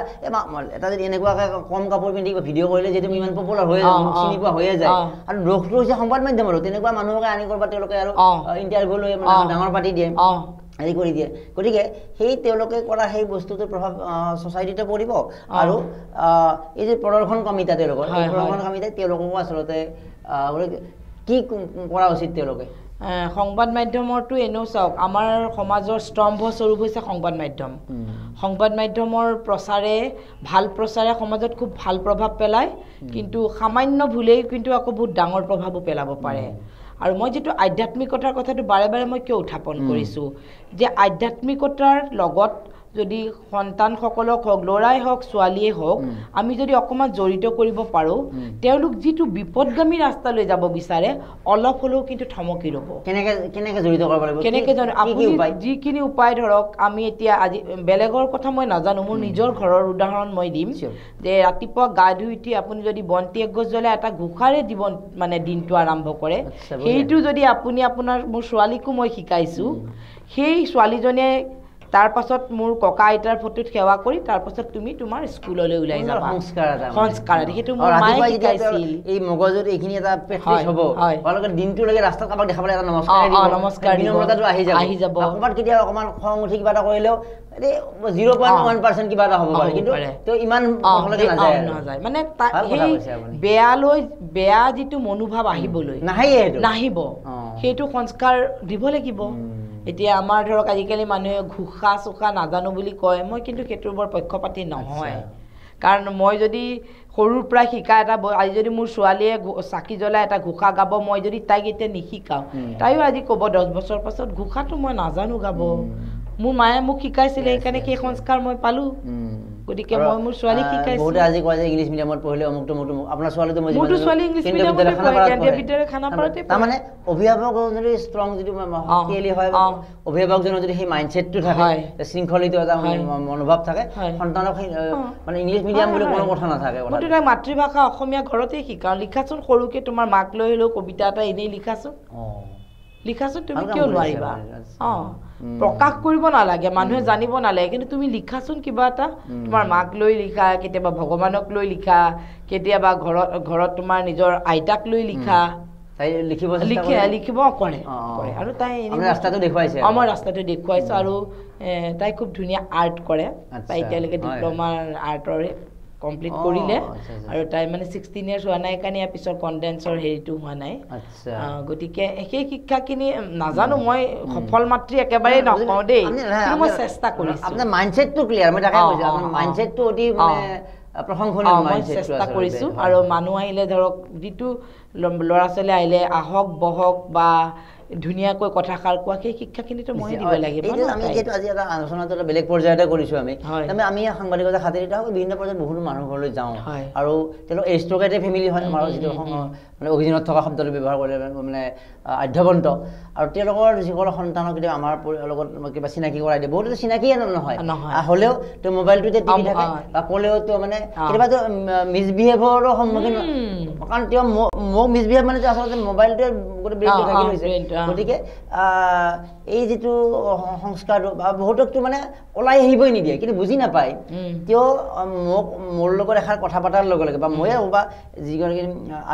এটা যদি এনেকুৱাকৈ কম কাপোৰ পিন্ধি ভিডিঅ' কৰিলে যিহেতু ইমান পপুলাৰ হৈ যায়, চিনি পোৱা হৈয়ে যায়, আৰু দোষটো হৈছে সংবাদ মাধ্যমৰো। তেনেকুৱা মানুহকে আনি কৰবা তেওঁলোকে আৰু ইণ্টাৰভিউ লৈ ডাঙৰ পাতি দিয়ে, হেৰি কৰি দিয়ে। গতিকে সেই তেওঁলোকে কৰা সেই বস্তুটোৰ প্ৰভাৱ ছ'চাইটিতে পৰিব। আৰু এই যে প্ৰদৰ্শন কমিতা তেওঁলোকৰ, এই প্ৰদৰ্শন কমিতাই তেওঁলোককো আচলতে কি কৰা উচিত তেওঁলোকে? সংবাদ মাধ্যমৰতো এনেও চাওক, আমাৰ সমাজৰ স্তম্ভস্বৰূপ হৈছে সংবাদ মাধ্যম। সংবাদ মাধ্যমৰ প্ৰচাৰে, ভাল প্ৰচাৰে সমাজত খুব ভাল প্ৰভাৱ পেলায়, কিন্তু সামান্য ভুলেই কিন্তু আকৌ বহুত ডাঙৰ প্ৰভাৱো পেলাব পাৰে। আৰু মই যিটো আধ্যাত্মিকতাৰ কথাটো বাৰে বাৰে মই কিয় উত্থাপন কৰিছোঁ, যে আধ্যাত্মিকতাৰ লগত যদি সন্তানসকলক হওক, ল'ৰাই হওক ছোৱালীয়ে হওক, আমি যদি অকণমান জড়িত কৰিব পাৰোঁ, তেওঁলোক যিটো বিপদগামী ৰাস্তালৈ যাব বিচাৰে অলপ হ'লেও কিন্তু থমকি ৰ'ব। কেনেকৈ জড়িত কৰিব লাগিব? কেনেকৈ আপুনি যিখিনি উপায় ধৰক, আমি এতিয়া আজি বেলেগৰ কথা মই নাজানো, মোৰ নিজৰ ঘৰৰ উদাহৰণ মই দিম, যে ৰাতিপুৱা গা ধুই উঠি আপুনি যদি বন্তি এগছ জ্বলাই এটা ঘোষাৰে জীৱন মানে দিনটো আৰম্ভ কৰে, সেইটো যদি আপুনি মোৰ ছোৱালীকো মই শিকাইছোঁ, সেই ছোৱালীজনীয়ে তাৰ পাছত মোৰ ককা আইতাৰ ফটোত সেৱা কৰি তাৰ পাছত তুমি তোমাৰ স্কুললৈ ওলাই যাবা। সংস্কাৰ সেইটো মোৰ মায়ে শিকাইছিল। এই মগজুত এইখিনি এটা প্ৰেক্টিছ হ'ব, তেওঁলোকে দিনটোলৈকে ৰাস্তাত কাৰোবাক দেখাবলৈ এটা নমস্কাৰ বিনম্ৰতাটো আহি যাব। অকণমান কেতিয়াবা অকণমান খং উঠি কিবা এটা কৰিলেও 0.1% কিবা এটা হ'ব পাৰে, কিন্তু তেওঁ ইমান নাযায়। মানে সেই বেয়া যিটো মনোভাৱ আহিবলৈ নাহিব, সেইটো সংস্কাৰ দিব লাগিব। এতিয়া আমাৰ ধৰক আজিকালি মানুহে ঘোষা চোষা নাজানো বুলি কয়, মই কিন্তু সেইটোৰ বৰ পক্ষপাতি নহয়। কাৰণ মই যদি সৰুৰ পৰাই শিকা এটা, আজি যদি মোৰ ছোৱালীয়ে চাকি জ্বলাই এটা ঘোষা গাব, মই যদি তাইক এতিয়া নিশিকাওঁ, তাইও আজি ক'ব 10 বছৰ পাছত ঘোষাটো মই নাজানো গাব, মোৰ মায়ে মোক শিকাইছিলে, সেইকাৰণে সেই সংস্কাৰ মই পালোঁ। গতিকে মই মোৰ ছোৱালীক শিকাইছোঁ। বহুতে আজি কয় যে ইংলিছ মিডিয়ামত পঢ়িলে অমুকটো আপোনাৰ ছোৱালীটো মোৰতো ছোৱালী ইংলিছ মিডিয়ামতে পঢ়ে, কেন্দ্ৰীয় বিদ্যালয় খানাপাৰাতে পঢ়ে। তাৰমানে অভিভাৱক যদি ষ্ট্ৰং, যদি শক্তিশালী হয়, অভিভাৱকজনৰ যদি সেই মাইণ্ডছেটটো থাকে, শৃংখলিত এটা মনোভাৱ থাকে, সন্তানক মানে ইংলিছ মিডিয়াম বুলি কোনো কথা নাথাকে। মইতো তাইক মাতৃভাষা অসমীয়া ঘৰতে শিকাওঁ। লিখাচোন, সৰুকে তোমাৰ মাক লৈ হ'লেও কবিতা এটা এনেই লিখাচোন, তুমি কিয় নোৱাৰিবা? প্ৰকাশ কৰিব নালাগে, মানুহে জানিব নালাগে, কিন্তু তুমি লিখাচোন কিবা এটা, তোমাৰ মাক লৈ লিখা, কেতিয়াবা ভগৱানক লৈ লিখা, কেতিয়াবা ঘৰত তোমাৰ নিজৰ আইতাক লৈ লিখা। লিখিব কৰে, আৰু তাই ৰাস্তাটো দেখুৱাইছে, আমাৰ ৰাস্তাটো দেখুৱাইছোঁ। আৰু তাই খুব ধুনীয়া আৰ্ট কৰে, তাই এতিয়ালৈকে ডিপ্ল'মাৰ আৰ্টৰে কমপ্লিট কৰিলে, আৰু তাই মানে 16 years হোৱা নাই কাৰণে ইয়াৰ পিছৰ কনডেন্সৰ হেৰিটো হোৱা নাই। গতিকে সেই শিক্ষাখিনি নাজানো, মই সফল মাতৃ একেবাৰেই নকওঁ দেই, কিন্তু মই চেষ্টা কৰিছোঁ। আপোনাৰ মাইণ্ডছেটটো ক্লিয়াৰ, মই তাকে কৈছোঁ, আপোনাৰ মাইণ্ডছেটটো অতি প্ৰশংসনীয়, মই চেষ্টা কৰিছোঁ। আৰু মানুহ আহিলে ধৰক, যিটো ল'ৰা ছোৱালী আহিলে আহক বহক বা ধুনীয়াকৈ কথাষাৰ কোৱা, সেই শিক্ষাখিনিতো মই দিব লাগিব। আমি যিহেতু আজি এটা আলোচনাটো এটা বেলেগ পৰ্যায়তে কৰিছোঁ, আমি সাংবাদিকতা খাতিৰতে হওক বিভিন্ন পৰ্যায়ত বহুতো মানুহৰ ঘৰলৈ যাওঁ, আৰু তেওঁলোক এৰিষ্টক্ৰেটিক ফেমিলি হয়, আমাৰ যিটো মানে অভিধানত থকা শব্দটো ব্যৱহাৰ কৰিলে মানে আধ্যৱন্ত, আৰু তেওঁলোকৰ যিসকল সন্তানক কেতিয়াবা আমাৰ লগত কিবা চিনাকি কৰাই দিয়ে, বহুতো চিনাকিয়ে নহয়, হ'লেও তেওঁ মোবাইলটোতে টিপি থাকে, বা ক'লেও তেওঁ মানে কেতিয়াবাতো মিছবিহেভৰো সন্মুখীন, কাৰণ তেওঁ মোক মিছবিহেভ মানে আচলতে মোবাইলটোৱে গোটেই ব্ৰেইনটো থাকি লৈছে। গতিকে এই যিটো সংস্কাৰটো বা বহুতকতো মানে ওলাই আহিবই নিদিয়ে, কিন্তু বুজি নাপায়, তেওঁ মোৰ লগত এষাৰ কথা পতাৰ লগে লগে, বা ময়ে বা যিগৰাকী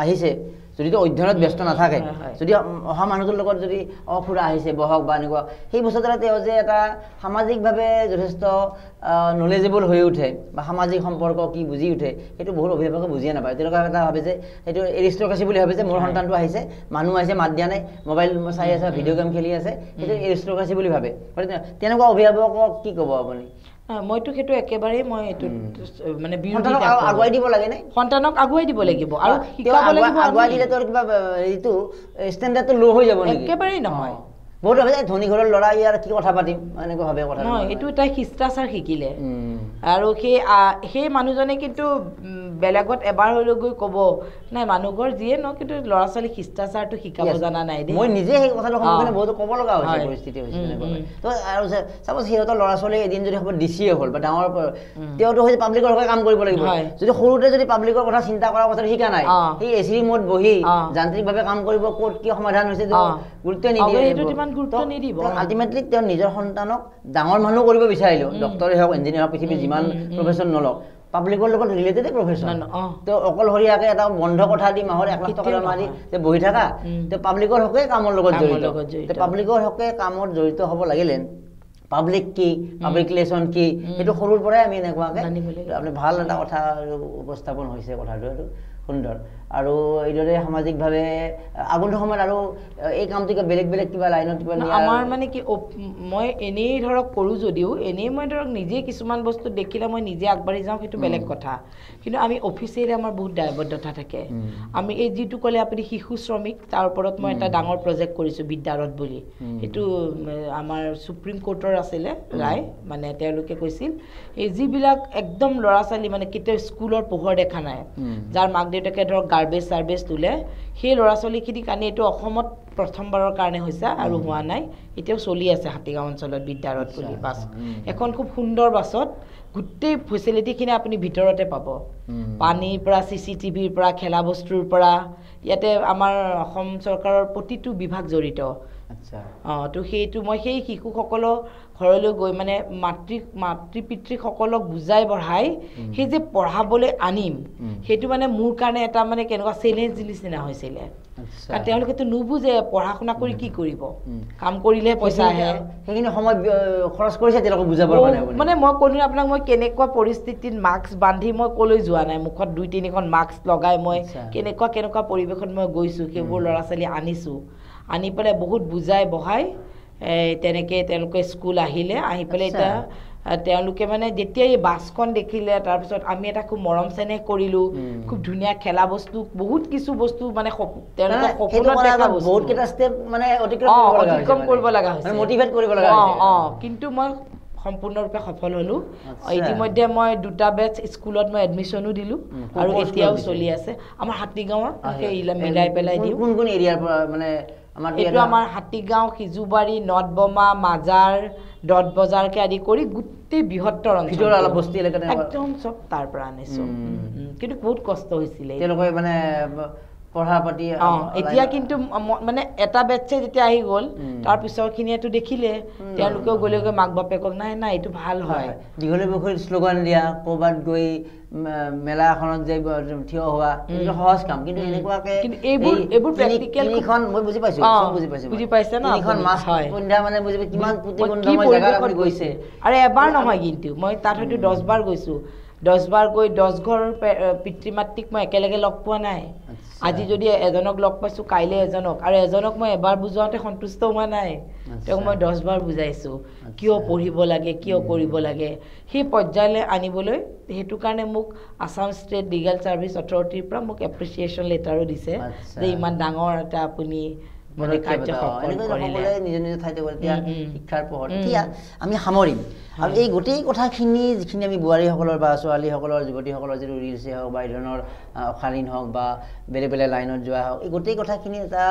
আহিছে, যদিতো অধ্যয়নত ব্যস্ত নাথাকে, যদি অহা মানুহটোৰ লগত যদি খুৰা আহিছে বহক বা এনেকুৱা, সেই বস্তুটো তেওঁ যে এটা সামাজিকভাৱে যথেষ্ট নলেজেবল হৈ উঠে, বা সামাজিক সম্পৰ্ক কি বুজি উঠে, সেইটো বহুত অভিভাৱকে বুজিয়ে নাপায়। তেওঁলোকে এটা ভাবে যে সেইটো এৰিষ্টক্ৰেচি বুলি ভাবে, যে মোৰ সন্তানটো আহিছে, মানুহ আহিছে, মাত দিয়া নাই, মোবাইল চাই আছে, ভিডিঅ' গেম খেলি আছে, সেইটো এৰিষ্টক্ৰেচি বুলি ভাবে। তেনেকুৱা অভিভাৱকক কি ক'ব আপুনি? মইতো সেইটো একেবাৰেই মই এইটো মানে আগুৱাই দিব লাগে নে? সন্তানক আগুৱাই দিব লাগিব, আৰু আগুৱাই দিলে তোৰ কিবা এইটো ষ্টেণ্ডাৰ্ডটো ল' হৈ যাব নেকি? একেবাৰেই নহয়, বহুত ভাবে ধনী ঘৰৰ ল'ৰা ইয়াৰ কি কথা পাতিম এনেকুৱা ভাবে কথা নহয় এইটো এটা শিষ্টাচাৰ শিকিলে আৰু সেই মানুহজনে কিন্তু বেলেগত এবাৰ হ'লেও গৈ ক'ব নাই মানুহ ঘৰ যিয়ে ন কিন্তু ল'ৰা ছোৱালী শিষ্টাচাৰটো শিকাব জানা নাই দেই মই নিজে সেই কথাটো সন্মুখীন বহুত ক'ব লগা হৈছে পৰিস্থিতি হৈছে তো আৰু চাপ'জ সিহঁতৰ ল'ৰা ছোৱালী এদিন যদি হ'ব ডিচিয়ে হ'ল বা ডাঙৰ তেওঁতো হৈছে পাব্লিকৰ হকে কাম কৰিব লাগিব যদি সৰুতে যদি পাব্লিকৰ কথা চিন্তা কৰাৰ কথা শিকা নাই সেই এচি ৰুমত বহি যান্ত্ৰিকভাৱে কাম কৰিব ক'ত কি সমাধান হৈছে গুৰুত্ব নিদিয়ে আল্টিমেটলি তেওঁ নিজৰ সন্তানক ডাঙৰ মানুহ কৰিব বিচাৰিলেও ডক্টৰে হওক ইঞ্জিনিয়াৰ হওক পৃথিৱীৰ যিমান প্ৰফেশ্যন নলওক পাব্লিকৰ লগত ৰিলেটেড প্ৰফেশ্যন তেওঁ অকলশৰীয়াকৈ এটা বন্ধ কথা দি মাহৰ 1 লাখ টকা মাৰি যে বহি থাকা তেওঁ পাব্লিকৰ হকে কামৰ লগত জড়িত পাব্লিকৰ হকে কামত জড়িত হ'ব লাগিলে পাব্লিক কি পাব্লিক ৰিলেশ্যন কি সেইটো সৰুৰ পৰাই আমি এনেকুৱাকৈ আপুনি ভাল এটা কথা উপস্থাপন হৈছে কথাটো এইটো সুন্দৰ আৰু এইদৰে সামাজিকভাৱে আগন্তুক সময়ত আৰু এই কামটো বেলেগ বেলেগ কিবা লাইনত কিবা আমাৰ মানে কি মই এনেই ধৰক কৰোঁ যদিও এনেই মই ধৰক নিজে কিছুমান বস্তু দেখিলে মই নিজে আগবাঢ়ি যাওঁ সেইটো বেলেগ কথা কিন্তু আমি অফিচিয়েলি আমাৰ বহুত দায়বদ্ধতা থাকে আমি এই যিটো ক'লে আপুনি শিশু শ্ৰমিক তাৰ ওপৰত মই এটা ডাঙৰ প্ৰজেক্ট কৰিছোঁ বিদ্যাৰথ বুলি সেইটো আমাৰ সুপ্ৰিম কোৰ্টৰ আছিলে ৰায় মানে তেওঁলোকে কৈছিল এই যিবিলাক একদম ল'ৰা ছোৱালী মানে কেতিয়াও স্কুলৰ পোহৰ দেখা নাই যাৰ মাক দেউতাকে ধৰক গাৰ্বেজ চাৰ্বেজ তোলে সেই ল'ৰা ছোৱালীখিনিক আনি এইটো অসমত প্ৰথমবাৰৰ কাৰণে হৈছে আৰু হোৱা নাই এতিয়াও চলি আছে হাতীগাঁও অঞ্চলত বিদ্যাৰথ বুলি বাছ এখন খুব সুন্দৰ বাছত গোটেই ফেচিলিটিখিনি আপুনি ভিতৰতে পাব পানীৰ পৰা CCTVৰ পৰা খেলা বস্তুৰ পৰা ইয়াতে আমাৰ অসম চৰকাৰৰ প্ৰতিটো বিভাগ জড়িত তো সেইটো মই সেই শিশুসকলক ঘৰলৈ গৈ মানে মাতৃ পিতৃসকলক বুজাই বঢ়াই সেই যে পঢ়াবলৈ আনিম সেইটো মানে মোৰ কাৰণে এটা মানে কেনেকুৱা চেলেঞ্জ নিচিনা হৈছিলে কাৰণ তেওঁলোকেতো নুবুজে পঢ়া শুনা কৰি কি কৰিব কাম কৰিলেহে পইচা আহে সেইখিনি সময় খৰচ কৰিছে তেওঁলোকক বুজাবৰ কাৰণে মানে মই ক'লো আপোনাক মই কেনেকুৱা পৰিস্থিতিত মাস্ক বান্ধি মই ক'লৈ যোৱা নাই মুখত 2-3খন মাস্ক লগাই মই কেনেকুৱা পৰিৱেশত মই গৈছোঁ সেইবোৰ ল'ৰা ছোৱালী আনিছোঁ আনি পেলাই বহুত বুজাই বঢ়াই তেনেকৈ তেওঁলোকে স্কুল আহিলে আহি পেলাই এতিয়া তেওঁলোকে মানে যেতিয়া এই বাছখন দেখিলে তাৰপিছত আমি এটা খুব মৰম চেনেহ কৰিলোঁ খুব ধুনীয়া খেলা বস্তু বহুত কিছু বস্তু মানে তেওঁলোকৰ সপোনত দেখা বহুত কেইটা ষ্টেপ মানে অতিক্ৰম কৰিব লগা হৈছে মটিভেট কৰিব লগা হৈছে কিন্তু মই সম্পূৰ্ণৰূপে সফল হ'লোঁ ইতিমধ্যে মই 2টা বেচ স্কুলত মই এডমিশ্যনো দিলোঁ আৰু এতিয়াও চলি আছে আমাৰ হাতীগাঁৱৰ মিলাই পেলাই দিওঁ কোন কোন এৰিয়াৰ পৰা মানে এইটো আমাৰ হাতীগাঁও সিজুবাৰী নটবমা মাজাৰ দত বজাৰকে আদি কৰি গোটেই বৃহত্তৰ অঞ্চল অলপ বস্তি এলেকা একদম চব তাৰ পৰা আনিছোঁ কিন্তু বহুত কষ্ট হৈছিলে তেওঁলোকে মানে পঢ়া পাতি এতিয়া কিন্তু মানে এটা বেটছে যেতিয়া আহি গ'ল তাৰ পিছৰখিনিয়েতো দেখিলে তেওঁলোকেও গ'লে গৈ মাক বাপেকক নাই এইটো ভাল হয় দীঘলী পুখুৰীত শ্লোগান দিয়া ক'ৰবাত গৈ মেলা এখনত যে থিয় হোৱা এইটো সহজ কাম কিন্তু এনেকুৱাকে এইবোৰ প্ৰেক্টিকেল তিনিখন মই বুজি পাইছে ন তিনিখন মাছ পিন্ধা মানে বুজি পাই কিমান প্ৰতিবন্ধময় জেগাত আপুনি গৈছে আৰু এবাৰ নহয় কিন্তু মই তাত হয়তো 10 বাৰ গৈছোঁ 10 বাৰ গৈ 10 ঘৰ পিতৃ মাতৃক মই একেলগে লগ পোৱা নাই আজি যদি এজনক লগ পাইছোঁ কাইলৈ এজনক আৰু এজনক মই এবাৰ বুজাওঁতে সন্তুষ্ট হোৱা নাই তেওঁক মই 10 বাৰ বুজাইছোঁ কিয় পঢ়িব লাগে কিয় কৰিব লাগে সেই পৰ্যায়লৈ আনিবলৈ সেইটো কাৰণে মোক আসাম ষ্টেট লিগেল ছাৰ্ভিচ অথৰিটিৰ পৰা মোক এপ্ৰিচিয়েশ্যন লেটাৰো দিছে যে ইমান ডাঙৰ এটা আপুনি মানে কাৰ্য কৰিলে নিজৰ নিজৰ ঠাইতে শিক্ষাৰ পোহৰ এতিয়া আমি সামৰিম আৰু এই গোটেই কথাখিনি যিখিনি আমি বোৱাৰীসকলৰ বা ছোৱালীসকলৰ যুৱতীসকলৰ যিটো ৰিলছে হওক বা এই ধৰণৰ অশালীন হওক বা বেলেগ বেলেগ লাইনত যোৱা হওক এই গোটেই কথাখিনি এটা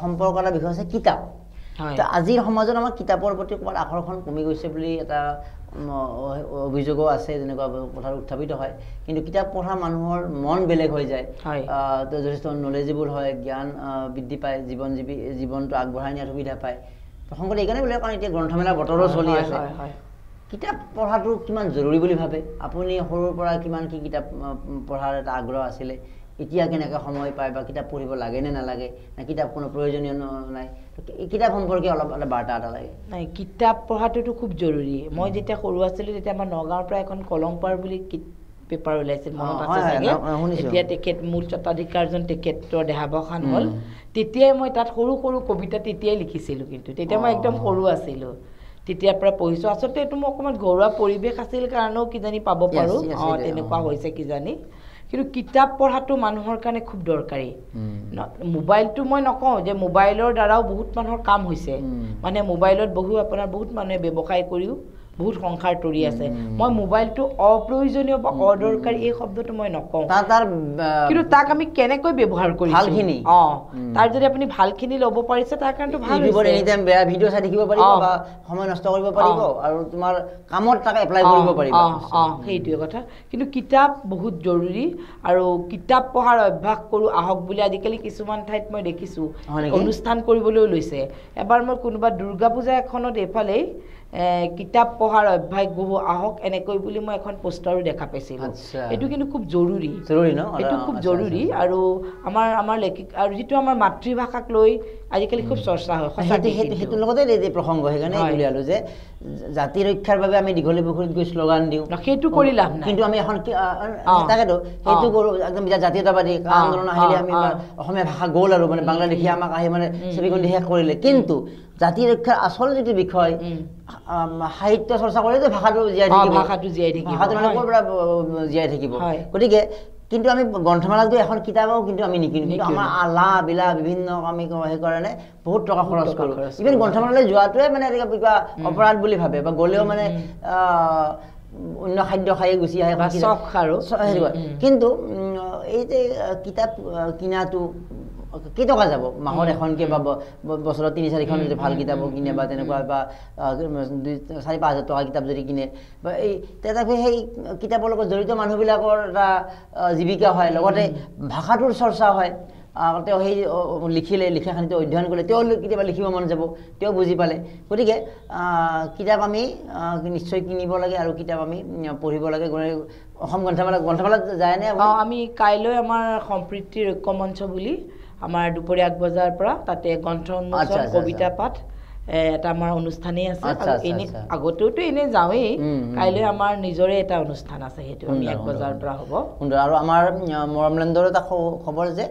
সম্পৰ্ক এটা বিষয় হৈছে কিতাপ আজিৰ সমাজত আমাৰ কিতাপৰ প্ৰতি ক'ৰবাত আকৰ্ষণ কমি গৈছে বুলি এটা অভিযোগো আছে যেনেকুৱা কথা উত্থাপিত হয় কিন্তু কিতাপ পঢ়া মানুহৰ মন বেলেগ হৈ যায় যথেষ্ট নলেজেবল হয় জ্ঞান বৃদ্ধি পায় জীৱনটো আগবঢ়াই নিয়াৰ সুবিধা পায় প্ৰসংগতে এইকাৰণে বোলে কাৰণ এতিয়া গ্ৰন্থমেলাৰ বতৰো চলি আছে কিতাপ পঢ়াটো কিমান জৰুৰী বুলি ভাবে আপুনি সৰুৰ পৰা কিমান কি কিতাপ পঢ়াৰ এটা আগ্ৰহ আছিলে এতিয়া কেনেকৈ সময় পায় বা কিতাপ পঢ়িব লাগে নে নালাগে না কিতাপ কোনো প্ৰয়োজনীয় নাই কিতাপ সম্পৰ্কে অলপ বাৰ্তা এটা লাগে নাই কিতাপ পঢ়াটোতো খুব জৰুৰী মই যেতিয়া সৰু আছিলোঁ তেতিয়া আমাৰ নগাঁৱৰ পৰা এখন কলংপাৰ বুলি পেপাৰ ওলাইছিল মনত আছে চাগে এতিয়া তেখেত মূল স্বত্বাধিকাৰজন তেখেতৰ দেহাৱসান হ'ল তেতিয়াই মই তাত সৰু সৰু কবিতা তেতিয়াই লিখিছিলোঁ কিন্তু তেতিয়া মই একদম সৰু আছিলোঁ তেতিয়াৰ পৰা পঢ়িছোঁ আচলতে এইটো মোৰ অকণমান ঘৰুৱা পৰিৱেশ আছিল কাৰণেও কিজানি পাব পাৰোঁ তেনেকুৱা হৈছে কিজানি কিন্তু কিতাপ পঢ়াটো মানুহৰ কাৰণে খুব দৰকাৰী মোবাইলটো মই নকওঁ যে মোবাইলৰ দ্বাৰাও বহুত মানুহৰ কাম হৈছে মানে মোবাইলত বহু আপোনাৰ বহুত মানুহে ব্যৱসায় কৰিও বহুত সংসাৰ তৰি আছে মই মোবাইলটো অপ্ৰয়োজনীয় বা অদৰকাৰী এই শব্দটো মই নকওঁ কিন্তু তাক আমি কেনেকৈ ব্যৱহাৰ কৰিছো ভালখিনি তাৰ যদি আপুনি ভালখিনি ল'ব পাৰিছে তাৰ কাৰণেতো ভাল ইউটিউবত এনি টাইম বেয়া ভিডিঅ' চাই দেখিব পাৰিব বা সময় নষ্ট কৰিব পাৰিব আৰু তোমাৰ কামত তাক এপ্লাই কৰিব পাৰিব সেইটোৱে কথা কিন্তু কিতাপ বহুত জৰুৰী আৰু কিতাপ পঢ়াৰ অভ্যাস কৰোঁ আহক বুলি আজিকালি কিছুমান ঠাইত মই দেখিছোঁ অনুষ্ঠান কৰিবলৈ লৈছে এবাৰ মই কোনোবা দুৰ্গা পূজা এখনত এইফালেই কিতাপ পঢ়াৰ অভ্যাস গঢ়ো আহক এনেকৈ বুলি মই এখন পোষ্টাৰো দেখা পাইছিলোঁ এইটো কিন্তু খুব জৰুৰী ন এইটো খুব জৰুৰী আৰু আমাৰ লেখিক আৰু যিটো আমাৰ মাতৃভাষাক লৈ আজিকালি খুব চৰ্চা হয় সেইটোৰ লগতে এই প্ৰসংগ সেইকাৰণে উলিয়ালো যে জাতি ৰক্ষাৰ বাবে আমি দীঘলী পুখুৰীত গৈ শ্লোগান দিওঁ সেইটো কৰি লাভ নাই কিন্তু আমি এখন তাকেতো সেইটো কৰোঁ একদম জাতীয়তাবাদী আন্দোলন আহিলে আমি অসমীয়া ভাষা গ'ল আৰু মানে বাংলাদেশী আমাক আহি মানে ছবিখনি শেষ কৰিলে কিন্তু জাতি ৰক্ষাৰ আচল যিটো বিষয় সাহিত্য চৰ্চা কৰিলে ভাষাটো জীয়াই থাকিব ভাষাটো মানে ক'ৰ পৰা জীয়াই থাকিব গতিকে কিন্তু আমি গ্ৰন্থমেলাত গৈ এখন কিতাপও কিন্তু আমি নিকিনো কিন্তু আমাৰ আলা বিলা বিভিন্ন আমি সেইকাৰণে বহুত টকা খৰচ কৰোঁ ইভেন গ্ৰন্থমেলালৈ যোৱাটোৱে মানে কিবা অপৰাধ বুলি ভাবে বা গ'লেও মানে অন্য খাদ্য খাই গুচি আহে কিন্তু এই যে কিতাপ কিনাটো কেইটকা যাব মাহত এখনকে বা বছৰত ৩-৪খন যদি ভাল কিতাপো কিনে বা তেনেকুৱা বা ৪-৫ হাজাৰ টকা কিতাপ যদি কিনে বা এই তথাপি সেই কিতাপৰ লগত জড়িত মানুহবিলাকৰ এটা জীৱিকা হয় লগতে ভাষাটোৰ চৰ্চা হয় তেওঁ সেই লিখাখিনিতে অধ্যয়ন কৰিলে তেওঁ কেতিয়াবা লিখিব মন যাব তেওঁ বুজি পালে গতিকে কিতাপ আমি নিশ্চয় কিনিব লাগে আৰু কিতাপ আমি পঢ়িব লাগে অসম গ্ৰন্থমেলাত যায়নে আমি কাইলৈ আমাৰ সম্প্ৰীতিৰ ঐক্যমঞ্চ বুলি আমাৰ দুপৰীয়া ১ বজাৰ পৰা তাতে গ্ৰন্থ উন্মোচন কবিতা পাঠ এটা আমাৰ অনুষ্ঠানেই আছে এনে আগতেওতো এনে যাওঁৱেই কাইলৈ আমাৰ নিজৰে এটা অনুষ্ঠান আছে সেইটো আমি ১ বজাৰ পৰা হ'ব আৰু আমাৰ মৰমলেণ্ডৰ এটা খবৰ যে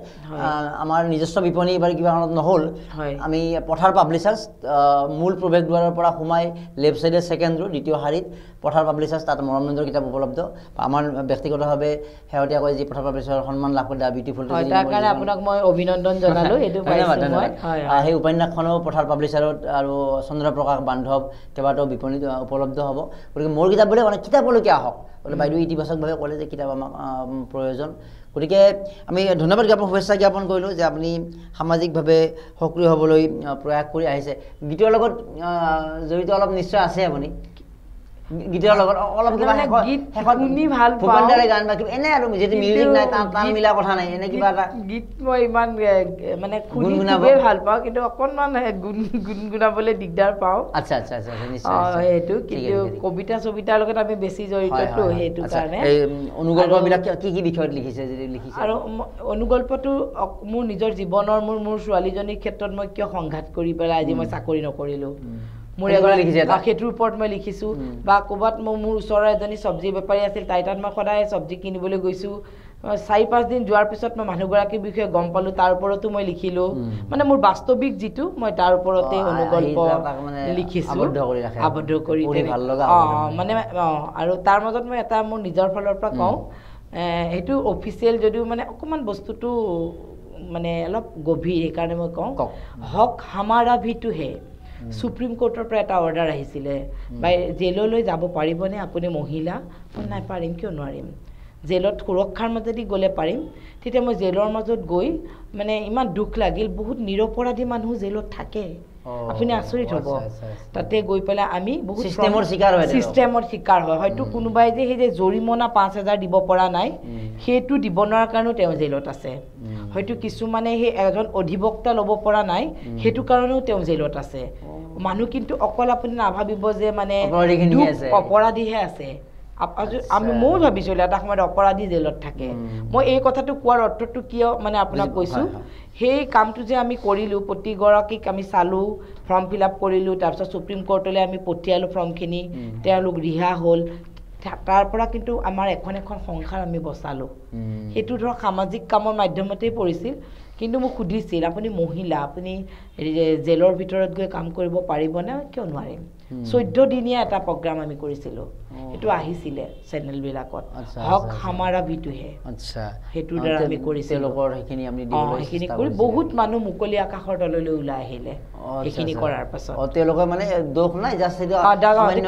আমাৰ নিজস্ব বিপণী এইবাৰ কিবা নহ'ল আমি পথাৰ পাব্লিচাৰ্ছ মূল প্ৰৱেশদ্বাৰৰ পৰা সোমাই লেফ্ট চাইডে ছেকেণ্ড ৰ দ্বিতীয় শাৰীত পথাৰ পাব্লিচাৰ্ছ তাত মৰমলেণ্ডৰ কিতাপ উপলব্ধ আমাৰ ব্যক্তিগতভাৱে শেহতীয়াকৈ যি পথাৰ পাব্লিচাৰৰ সন্মান লাভ কৰিলে বিউটিফুল তাৰ কাৰণে আপোনাক মই অভিনন্দন জনালো এইটো সেই উপন্যাসখনো পথাৰ পাব্লিচাৰত আৰু চন্দ্ৰপ্ৰকাশ বান্ধৱ কেইবাটাও বিপণীত উপলব্ধ হ'ব গতিকে মোৰ কিতাপ বোলে মানে কিতাপলৈকে আহক বোলে বাইদেউ ইতিবাচকভাৱে ক'লে যে কিতাপ আমাক প্ৰয়োজন গতিকে আমি ধন্যবাদ জ্ঞাপন শুভেচ্ছা জ্ঞাপন কৰিলোঁ যে আপুনি সামাজিকভাৱে সক্ৰিয় হ'বলৈ প্ৰয়াস কৰি আহিছে গীতৰ লগত জড়িত অলপ নিশ্চয় আছে আপুনি গীতৰ লগত অলপ কিবা শুনি ভাল পাওঁ গান বা কিবা এনে আৰু যিহেতু মিউজিক নাই তাল মিলা কথা নাই এনে কিবা এটা গীত মই ইমান মানে গুণগুণাবই ভাল পাওঁ কিন্তু অকণমান গুণগুণাবলৈ দিগদাৰ পাওঁ আচ্ছা নিশ্চয় সেইটো কিন্তু কবিতা চবিতাৰ লগত আমি বেছি জড়িতটো সেইটো কাৰণে অনুগল্পবিলাক কি বিষয়ত লিখিছে আৰু অনুগল্পটো মোৰ নিজৰ জীৱনৰ মোৰ ছোৱালীজনীৰ ক্ষেত্ৰত মই কিয় সংঘাত কৰি পেলাই আজি মই চাকৰি নকৰিলোঁ মোৰ সেইটোৰ ওপৰত মই লিখিছোঁ বা ক'ৰবাত মোৰ ওচৰৰ এজনী চব্জি বেপাৰী আছিল তাই তাত মই সদায় চব্জি কিনিবলৈ গৈছোঁ ৪-৫ দিন যোৱাৰ পিছত মই মানুহগৰাকীৰ বিষয়ে গম পালোঁ তাৰ ওপৰতো মই লিখিলোঁ মানে মোৰ বাস্তৱিক যিটো মই তাৰ ওপৰতে অনুগল্প লিখিছোঁ আবদ্ধ কৰি মানে আৰু তাৰ মাজত মই এটা মোৰ নিজৰ ফালৰ পৰা কওঁ সেইটো অফিচিয়েল যদিও মানে অকণমান বস্তুটো মানে অলপ গভীৰ সেইকাৰণে মই কওঁ হক হামাৰা ভিটো হে সুপ্ৰিম কোৰ্টৰ পৰা এটা অৰ্ডাৰ আহিছিলে বা জেললৈ যাব পাৰিবনে আপুনি মহিলা নাই পাৰিম কিয় নোৱাৰিম জেলত সুৰক্ষাৰ মাজেদি গ'লে পাৰিম তেতিয়া মই জেলৰ মাজত গৈ মানে ইমান দুখ লাগিল বহুত নিৰপৰাধী মানুহ জেলত থাকে আপুনি আচৰিত হ'ব তাতে গৈ পেলাই আমি বহুত চিষ্টেমৰ শিকাৰ হয় হয়তো কোনোবাই যে সেই যে জৰিমনা ৫,০০০ দিব পৰা নাই সেইটো দিব নোৱাৰাৰ কাৰণেও তেওঁ জেলত আছে হয়তো কিছুমানে সেই এজন অধিবক্তা ল'ব পৰা নাই সেইটো কাৰণেও তেওঁ জেলত আছে মানুহ কিন্তু অকল আপুনি নাভাবিব যে মানে অপৰাধীহে আছে ময়ো ভাবিছিলোঁ এটা সময়ত অপৰাধী জেলত থাকে মই এই কথাটো কোৱাৰ অৰ্থটো কিয় মানে আপোনাক কৈছোঁ সেই কামটো যে আমি কৰিলোঁ প্ৰতিগৰাকীক আমি চালোঁ ফৰ্ম ফিল আপ কৰিলোঁ তাৰপিছত সুপ্ৰিম কোৰ্টলৈ আমি পঠিয়ালোঁ ফৰ্মখিনি তেওঁলোক ৰিহা হ'ল তাৰ পৰা কিন্তু আমাৰ এখন সংসাৰ আমি বচালোঁ সেইটো ধৰক সামাজিক কামৰ মাধ্যমতেই পৰিছিল কিন্তু মোক সুধিছিল আপুনি মহিলা আপুনি জেলৰ ভিতৰত গৈ কাম কৰিব পাৰিবনে কিয় নোৱাৰিম 14 দিনীয়া এটা প্ৰগ্ৰাম আমি কৰিছিলোঁ সেইটো আহিছিলে চেনেলবিলাকত হক হামাৰা ভিটোহে আচ্ছা সেইটোৰ দ্বাৰা আমি কৰিছিলোঁ সেইখিনি আপুনি দিবলৈ সেইখিনি কৰি বহুত মানুহ মুকলি আকাশৰ তললৈ ওলাই আহিলে সেইখিনি কৰাৰ পাছত তেওঁলোকে মানে দোষ নাই জাষ্ট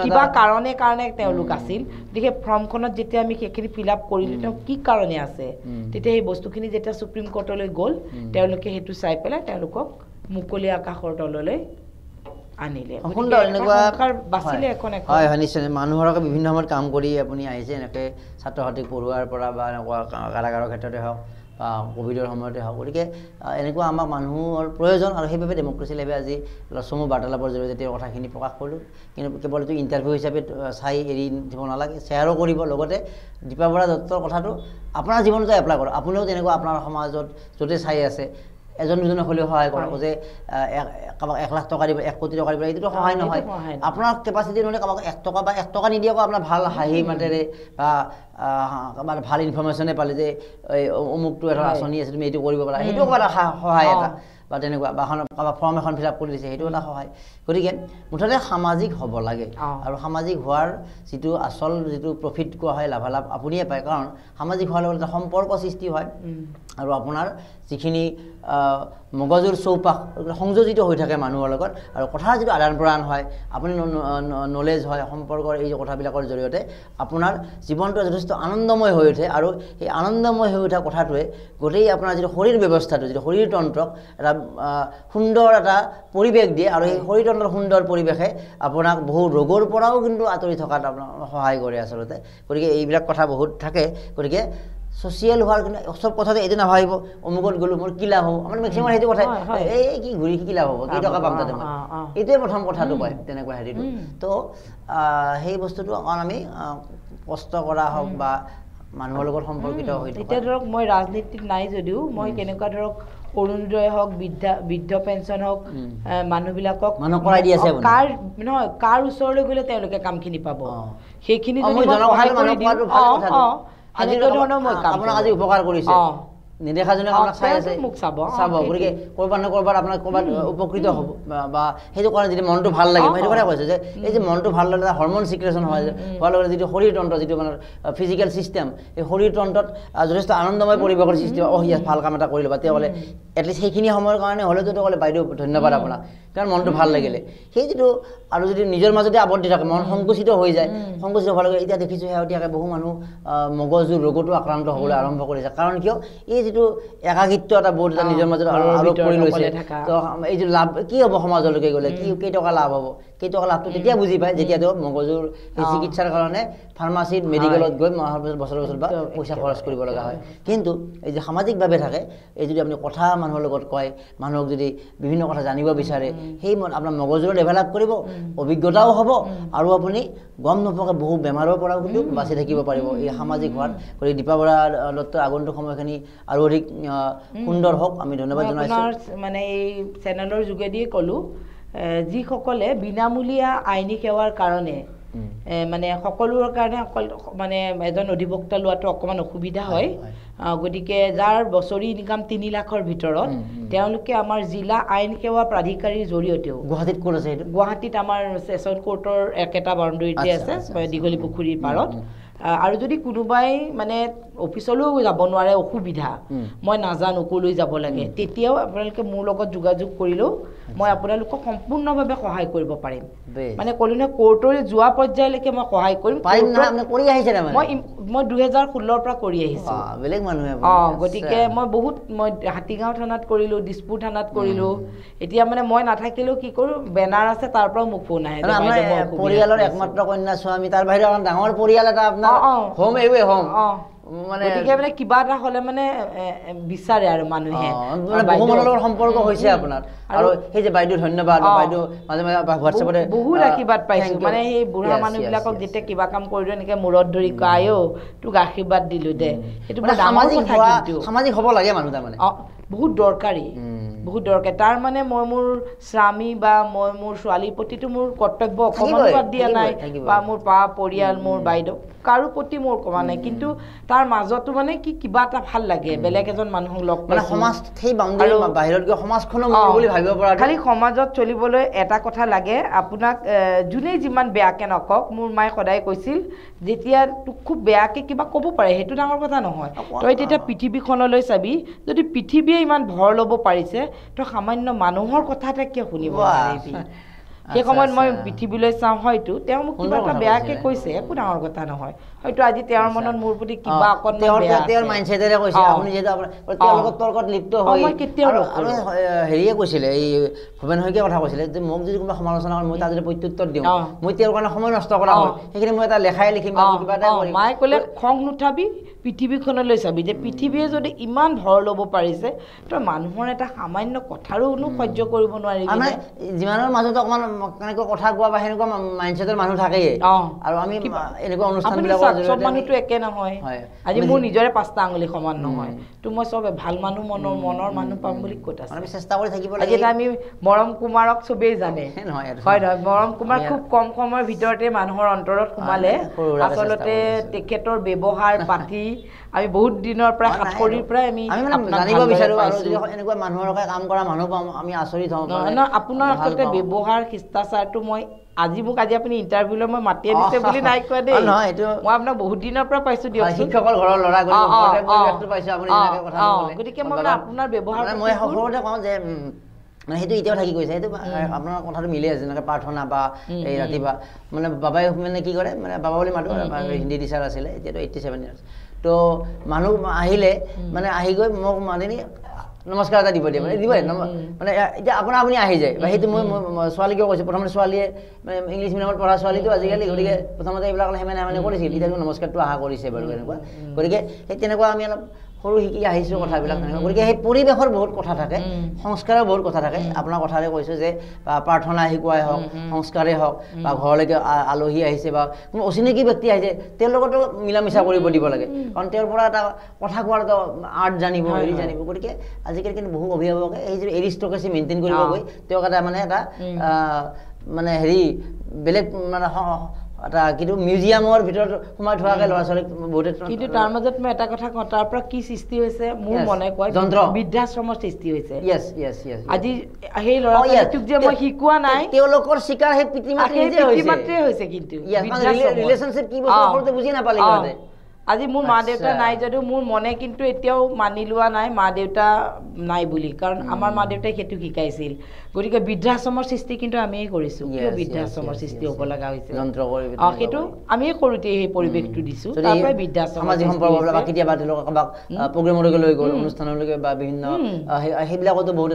কিবা কাৰণে তেওঁলোক আছিল গতিকে ফৰ্মখনত যেতিয়া আমি সেইখিনি ফিল আপ কৰিলোঁ তেওঁ কি কাৰণে আছে তেতিয়া সেই বস্তুখিনি যেতিয়া সুপ্ৰিম কোৰ্টলৈ গ'ল তেওঁলোকে সেইটো চাই পেলাই তেওঁলোকক মুকলি আকাশৰ তললৈ আনিলে সুন্দৰ এনেকুৱা বাচিলে এখন হয় হয় নিশ্চয় মানুহৰ বিভিন্ন সময়ত কাম কৰি আপুনি আহিছে এনেকৈ ছাত্ৰ ছাত্ৰীক পঢ়োৱাৰ পৰা বা এনেকুৱা কাৰাগাৰৰ ক্ষেত্ৰতে হওক বা কোভিডৰ সময়তে হওক গতিকে এনেকুৱা আমাক মানুহৰ প্ৰয়োজন আৰু সেইবাবে ডেমক্ৰেচি লাইভে আজি চমু বাৰ্তালাপৰ জৰিয়তে তেওঁৰ কথাখিনি প্ৰকাশ কৰিলোঁ কিন্তু কেৱল এইটো ইণ্টাৰভিউ হিচাপে চাই এৰি দিব নালাগে শ্বেয়াৰো কৰিব লগতে দীপা বৰা দত্তৰ কথাটো আপোনাৰ জীৱনতো এপ্লাই কৰক আপুনিও তেনেকুৱা আপোনাৰ সমাজত য'তে চাই আছে এজন দুজনে হ'লেও সহায় কৰক যে কাৰোবাক 1 লাখ টকা দিব 1 কোটি টকা দিব এইটোতো সহায় নহয় আপোনাৰ কেপাচিটি নহ'লে কাৰোবাক 1 টকা বা 1 টকা নিদিয়াকৈ আপোনাৰ ভাল হাঁহি মাতেৰে বা কাৰোবাৰ ভাল ইনফৰমেশ্যনে পালে যে এই অমুকটো এটা আঁচনি আছে তুমি এইটো কৰিব পাৰা সেইটো এটা সহায় এটা বা তেনেকুৱা বা কাৰোবাৰ ফৰ্ম এখন ফিল আপ কৰি দিছে সেইটো এটা সহায় গতিকে মুঠতে সামাজিক হ'ব লাগে আৰু সামাজিক হোৱাৰ যিটো আচল যিটো প্ৰফিট কোৱা হয় লাভালাভ আপুনিয়ে পায় কাৰণ সামাজিক হোৱাৰ লগত এটা সম্পৰ্ক সৃষ্টি হয় আৰু আপোনাৰ যিখিনি মগজুৰ চৌপাশ সংযোজিত হৈ থাকে মানুহৰ লগত আৰু কথাৰ যিটো আদান প্ৰদান হয় আপুনি নলেজ হয় সম্পৰ্কৰ এই কথাবিলাকৰ জৰিয়তে আপোনাৰ জীৱনটো যথেষ্ট আনন্দময় হৈ উঠে আৰু এই আনন্দময় হৈ উঠা কথাটোৱে গোটেই আপোনাৰ যিটো শৰীৰ ব্যৱস্থাটো যিটো শৰীৰতন্ত্ৰক এটা সুন্দৰ এটা পৰিৱেশ দিয়ে আৰু এই শৰীৰতন্ত্ৰৰ সুন্দৰ পৰিৱেশে আপোনাক বহু ৰোগৰ পৰাও কিন্তু আঁতৰি থকাত আপোনাক সহায় কৰে আচলতে গতিকে এইবিলাক কথা বহুত থাকে গতিকে ছ'চিয়েল হোৱাৰ কিন্তু চব কথাতে এইটো নাভাবিব অমুকত গ'লোঁ মোৰ কি লাভ হ'ব আমাৰ মেক্সিমাম সেইটো কথাই এই কি ঘূৰি কি লাভ হ'ব কেইটকা পাম তাতে মই এইটোৱে প্ৰথম কথাটো কয় তেনেকুৱা হেৰিটো তো সেই বস্তুটো অকণ আমি কষ্ট কৰা হওক বা মানুহৰ লগত সম্পৰ্কিত হৈ থাকে এতিয়া ধৰক মই ৰাজনীতিত নাই যদিও মই কেনেকুৱা ধৰক অৰুণোদয় হওক বৃদ্ধ পেঞ্চন হওক মানুহবিলাকক কৰাই দি আছে কাৰ ওচৰলৈ গ'লে তেওঁলোকে কামখিনি পাব সেইখিনি যদি মই সহায় কৰি দিওঁ আজি উপকাৰ কৰিছে নেদেখাজনে আপোনাক চাই আছে চাব গতিকে ক'ৰবাত নহয় ক'ৰবাত আপোনাক ক'ৰবাত উপকৃত হ'ব বা সেইটো কাৰণে যদি মনটো ভাল লাগে মই সেইটো কথা কৈছোঁ যে এই যে মনটো ভাল ল'লে হৰম'ন চিক্ৰেশ্যন হয় হোৱাৰ লগতে যিটো শৰীৰতন্ত্ৰ যিটো মানে ফিজিকেল ছিষ্টেম এই শৰীৰতন্ত্ৰত যথেষ্ট আনন্দময় পৰিৱেশৰ সৃষ্টি হয় ইয়াত ভাল কাম এটা কৰিলোঁ বা তেওঁ ক'লে এটলিষ্ট সেইখিনি সময়ৰ কাৰণে হ'লেতো তেওঁ ক'লে বাইদেউ ধন্যবাদ আপোনাক কাৰণ মনটো ভাল লাগিলে সেই যিটো আৰু যদি নিজৰ মাজতে আৱদ্ধ থাকে মন সংকুচিত হৈ যায় সংকুচিত হোৱাৰ লগে এতিয়া দেখিছোঁ শেহতীয়াকৈ বহু মানুহ মগজুৰ ৰোগতো আক্ৰান্ত হ'বলৈ আৰম্ভ কৰিছে কাৰণ কিয় এই যিটো একাকিত্ব এটা বোধ এটা নিজৰ মাজত আৰোপ কৰি লৈছে তো এই যিটো লাভ কি হ'ব সমাজলৈকে গ'লে কেইটকা লাভ হ'ব কেইটকা লাভটো তেতিয়া বুজি পায় যেতিয়া তেওঁ মগজুৰ সেই চিকিৎসাৰ কাৰণে ফাৰ্মাচীত মেডিকেলত গৈ বছৰ বা পইচা খৰচ কৰিব লগা হয় কিন্তু এই যে সামাজিকভাৱে থাকে এই যদি আপুনি কথা মানুহৰ লগত কয় মানুহক যদি বিভিন্ন কথা জানিব বিচাৰে সেই আপোনাৰ মগজুৰো ডেভেলপ কৰিব অভিজ্ঞতাও হ'ব আৰু আপুনি গম নোপোৱাকৈ বহু বেমাৰৰ পৰাও কিন্তু বাচি থাকিব পাৰিব এই সামাজিক হোৱাত গতিকে দীপা বৰা দত্তৰ আগন্তুক সময়খিনি আৰু অধিক সুন্দৰ হওক আমি ধন্যবাদ জনাইছোঁ মানে এই চেনেলৰ যোগেদিয়ে ক'লোঁ যিসকলে বিনামূলীয়া আইনী সেৱাৰ কাৰণে মানে সকলোৰে কাৰণে মানে এজন অধিবক্তা লোৱাটো অকণমান অসুবিধা হয় গতিকে যাৰ বছৰি ইনকাম 3 লাখৰ ভিতৰত তেওঁলোকে আমাৰ জিলা আইন সেৱা প্ৰাধিকাৰীৰ জৰিয়তেও গুৱাহাটীত ক'ত আছে এইটো গুৱাহাটীত আমাৰ ছেছন কোৰ্টৰ একেটা বাউণ্ডেৰীতে আছে দীঘলী পুখুৰীৰ পাৰত আৰু যদি কোনোবাই মানে অফিচলৈও যাব নোৱাৰে অসুবিধা মই নাজানো ক'লৈ যাব লাগে তেতিয়াও আপোনালোকে মোৰ লগত যোগাযোগ কৰিলেও মই আপোনালোকক সম্পূৰ্ণভাৱে সহায় কৰিব পাৰিম মানে ক'লো নহয় কোৰ্টলৈ যোৱা পৰ্যায়লৈকে মই সহায় কৰিম মই 2016ৰ পৰা কৰি আহিছোঁ বেলেগ মানুহে গতিকে মই হাতীগাঁও থানাত কৰিলোঁ দিছপুৰ থানাত কৰিলোঁ এতিয়া মানে মই নাথাকিলেও কি কৰোঁ বেনাৰ আছে তাৰ পৰাও মোক ফোন আহে পৰিয়ালৰ একমাত্ৰ কন্যা স্বামী তাৰ বাহিৰে ডাঙৰ পৰিয়াল এটা আপোনাৰ হোম এৱে হোম মানে গতিকে মানে কিবা এটা হ'লে মানে বিচাৰে আৰু মানুহে বহুমানৰ লগত সম্পৰ্ক হৈছে আপোনাৰ আৰু সেই যে বাইদেউ ধন্যবাদ বাইদেউ মাজে মাজে হোৱাটছএপতে বহুত আশীৰ্বাদ পাইছোঁ মানে সেই বুঢ়া মানুহবিলাকক যেতিয়া কিবা কাম কৰিলোঁ এনেকৈ মূৰত ধৰি কয় তোক আশীৰ্বাদ দিলোঁ দে সেইটো সামাজিক হ'ব লাগে মানুহ তাৰমানে বহুত দৰকাৰী বহুত দৰকাৰ তাৰ মানে মই মোৰ স্বামী বা মই মোৰ ছোৱালীৰ প্ৰতিটো মোৰ কৰ্তব্য অকণমানো বাদ দিয়া নাই বা মোৰ পৰিয়াল মোৰ বাইদেউ কাৰো প্ৰতি মোৰ কমা নাই কিন্তু তাৰ মাজতো মানে কি কিবা এটা ভাল লাগে বেলেগ এজন মানুহক লগ মানে সমাজ সেই বাউণ্ডাৰী বাহিৰত গৈ সমাজখনো বুলি ভাবিব পৰা খালি সমাজত চলিবলৈ এটা কথা লাগে আপোনাক যোনে যিমান বেয়াকে নকওক মোৰ মায়ে সদায় কৈছিল যেতিয়া তোক খুব বেয়াকে কিবা ক'ব পাৰে সেইটো ডাঙৰ কথা নহয় তই তেতিয়া পৃথিৱীখনলৈ চাবি যদি পৃথিৱীয়ে ইমান ভৰ ল'ব পাৰিছে তই সামান্য মানুহৰ কথা এটা কিয় শুনিব পাৰিবি সেই সময়ত মই পৃথিৱীলৈ চাওঁ হয়তো তেওঁ মোক কিবা এটা বেয়াকে কৈছে একো ডাঙৰ কথা নহয় হয়তো আজি তেওঁৰ মনত মোৰ প্ৰতি কিবা অকণমান বেয়া তেওঁৰ মাইণ্ডছেটেৰে কৈছে আপুনি যেহেতু তেওঁৰ লগত তৰ্কত লিপ্ত হৈ আৰু হেৰিয়ে কৈছিলে এই ভূপেন শইকীয়াৰ কথা কৈছিলে যে মোক যদি কোনোবা সমালোচনা কৰে মই তাৰ যদি প্ৰত্যুত্তৰ দিওঁ মই তেওঁৰ কাৰণে সময় নষ্ট কৰা হয় সেইখিনি মই এটা লেখাই লিখিম বা কিবা এটা কৰিম মায়ে ক'লে খং নুঠাবি পৃথিৱীখনলৈ চাবি যে পৃথিৱীয়ে যদি ইমান ভৰ ল'ব পাৰিছে তই মানুহৰ এটা সামান্য কথাৰো সহ্য কৰিব নোৱাৰিবি মানে যিমানৰ মাজত অকণমান কেনেকৈ কথা কোৱা বা সেনেকুৱা মাইণ্ডছেটৰ মানুহ থাকেই আৰু আমি এনেকুৱা অনুষ্ঠানবিলাকৰ চব মানুহটো একে নহয় আজি মোৰ নিজৰে 5টা আঙুলি সমান নহয় তো মই চব ভাল মানুহ মনৰ মানুহ পাম বুলি ক'ত আছে আমি চেষ্টা কৰি থাকিব লাগে আজি আমি মৰম কুমাৰক চবেই জানে হয় মৰম কুমাৰ খুব কম সময়ৰ ভিতৰতে মানুহৰ অন্তৰত সোমালে আচলতে তেখেতৰ ব্যৱহাৰ পাতি আমি বহুত দিনৰ পৰা সাতখৰীৰ পৰা আমি জানিব বিচাৰো আৰু যদি এনেকুৱা মানুহৰ লগত কাম কৰা মানুহ পাম আমি আচৰিত হওঁ আপোনাৰ আচলতে ব্যৱহাৰ শিষ্টাচাৰটো মই আজি আপুনি ইণ্টাৰভিউ লৈ মই মাতি আনিছে বুলি নাই কোৱা দেই মই আপোনাক বহুত দিনৰ পৰা পাইছো দিয়ক শিক্ষকৰ ঘৰৰ ল'ৰা পাইছো আপুনি কথা গতিকে মই আপোনাৰ ব্যৱহাৰ মই সৰুতে কওঁ যে মানে সেইটো এতিয়াও থাকি গৈছে সেইটো আপোনাৰ কথাটো মিলি আছে যেনেকৈ প্ৰাৰ্থনা বা এই ৰাতিপুৱা মানে বাবাই মানে কি কৰে মানে বাবা বুলি মাতো হিন্দী টিচাৰ আছিলে এতিয়াতো 87 ইয়াৰ্ছ তো মানুহ আহিলে মানে আহি গৈ মোক মাতিনি নমস্কাৰ এটা দিব দিয়ে মানে দিবই মানে এতিয়া আপুনি আহি যায় বা সেইটো মই ছোৱালীকেও কৈছোঁ প্ৰথমতে ছোৱালীয়ে মানে ইংলিছ মিডিয়ামত পঢ়া ছোৱালীটো আজিকালি গতিকে প্ৰথমতে এইবিলাক হেমেনে কৰিছিল এতিয়া নমস্কাৰটো আশা কৰিছে বাৰু এনেকুৱা গতিকে সেই তেনেকুৱা আমি অলপ সৰু শিকি আহিছোঁ কথাবিলাক গতিকে সেই পৰিৱেশৰ বহুত কথা থাকে সংস্কাৰৰ বহুত কথা থাকে আপোনাৰ কথাৰে কৈছোঁ যে প্ৰাৰ্থনা শিকোৱাই হওক সংস্কাৰেই হওক বা ঘৰলৈকে আলহী আহিছে বা কোনো অচিনাকি ব্যক্তি আহিছে তেওঁৰ লগতো মিলা মিছা কৰিব দিব লাগে কাৰণ তেওঁৰ পৰা এটা কথা কোৱাৰ এটা আৰ্ট জানিব হেৰি জানিব গতিকে আজিকালি কিন্তু বহু অভিভাৱকে এই যে এৰিষ্টক্ৰেচি মেইনটেইন কৰিব গৈ তেওঁক এটা মানে এটা মানে হেৰি বেলেগ মানে এটা কিন্তু মিউজিয়ামৰ ভিতৰত সোমাই থোৱাকৈ ল'ৰা ছোৱালীক বহুতে কিন্তু তাৰ মাজত মই এটা কথা কওঁ তাৰ পৰা কি সৃষ্টি হৈছে মোৰ মনে কয় বৃদ্ধাশ্ৰমৰ সৃষ্টি হৈছে আজি সেই ল'ৰা ছোৱালীটোক যে মই শিকোৱা নাই তেওঁলোকৰ শিকাৰ সেই পিতৃ মাতৃয়ে হৈছে কিন্তু ৰিলেশ্যনশ্বিপ কি বস্তু সৰুতে বুজি নাপালে সিহঁতে আজি মোৰ মা দেউতা নাই যদিও মোৰ মনে কিন্তু এতিয়াও মানি লোৱা নাই মা দেউতা নাই বুলি কাৰণ আমাৰ মা দেউতাই সেইটো শিকাইছিল গতিকে বৃদ্ধাশ্ৰমৰ সৃষ্টি কিন্তু আমিয়ে কৰিছোঁ কিয় বৃদ্ধাশ্ৰমৰ সৃষ্টি হ'ব লগা হৈছে সেইটো আমিয়ে সৰুতে সেই পৰিৱেশটো দিছোঁ তাৰ পৰাই বৃদ্ধাশ্ৰম সামাজিক সম্পৰ্ক বা কেতিয়াবা কাৰোবাক প্ৰগ্ৰেমলৈকে লৈ গ'ল অনুষ্ঠানলৈকে বা বিভিন্ন সেইবিলাকতো বহুত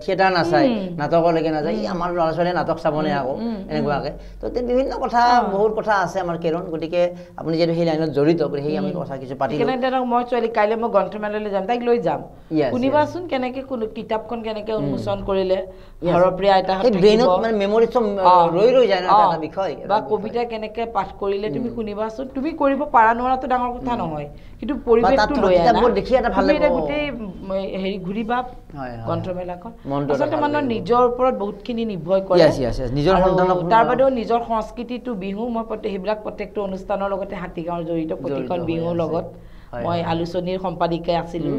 থিয়েটাৰ নাচায় নাটকলৈকে নাযায় আমাৰ ল'ৰা ছোৱালীয়ে নাটক চাবনে আকৌ এনেকুৱাকৈ তো বিভিন্ন কথা বহুত কথা আছে আমাৰ কেৰণ গতিকে আপুনি যিহেতু সেই লাইনত জড়িত সেই আমি কথা কিছু পাতিলোঁ মই ছোৱালী কাইলৈ মই গ্ৰন্থমেলালৈ যাম তাইক লৈ যাম শুনিবাচোন কেনেকৈ কিতাপখন কেনেকৈ উন্মোচন কৰিলে ঘৰৰ প্ৰিয় আইতাহঁত বা কবিতা কেনেকৈ পাঠ কৰিলে তুমি শুনিবাচোন তুমি কৰিব পাৰা নোৱাৰাটো ডাঙৰ কথা নহয় কিন্তু পৰিৱেশটো লৈ গোটেই হেৰি ঘূৰিবা গ্ৰন্থমেলাখন আচলতে মানুহৰ নিজৰ ওপৰত বহুতখিনি নিৰ্ভৰ কৰে তাৰ বাদেও নিজৰ সংস্কৃতিটো বিহু মই সেইবিলাক প্ৰত্যেকটো অনুষ্ঠানৰ লগতে হাতীগাঁৱৰ জড়িত প্ৰতিখন বিহুৰ লগত মই আলোচনীৰ সম্পাদিকা আছিলোঁ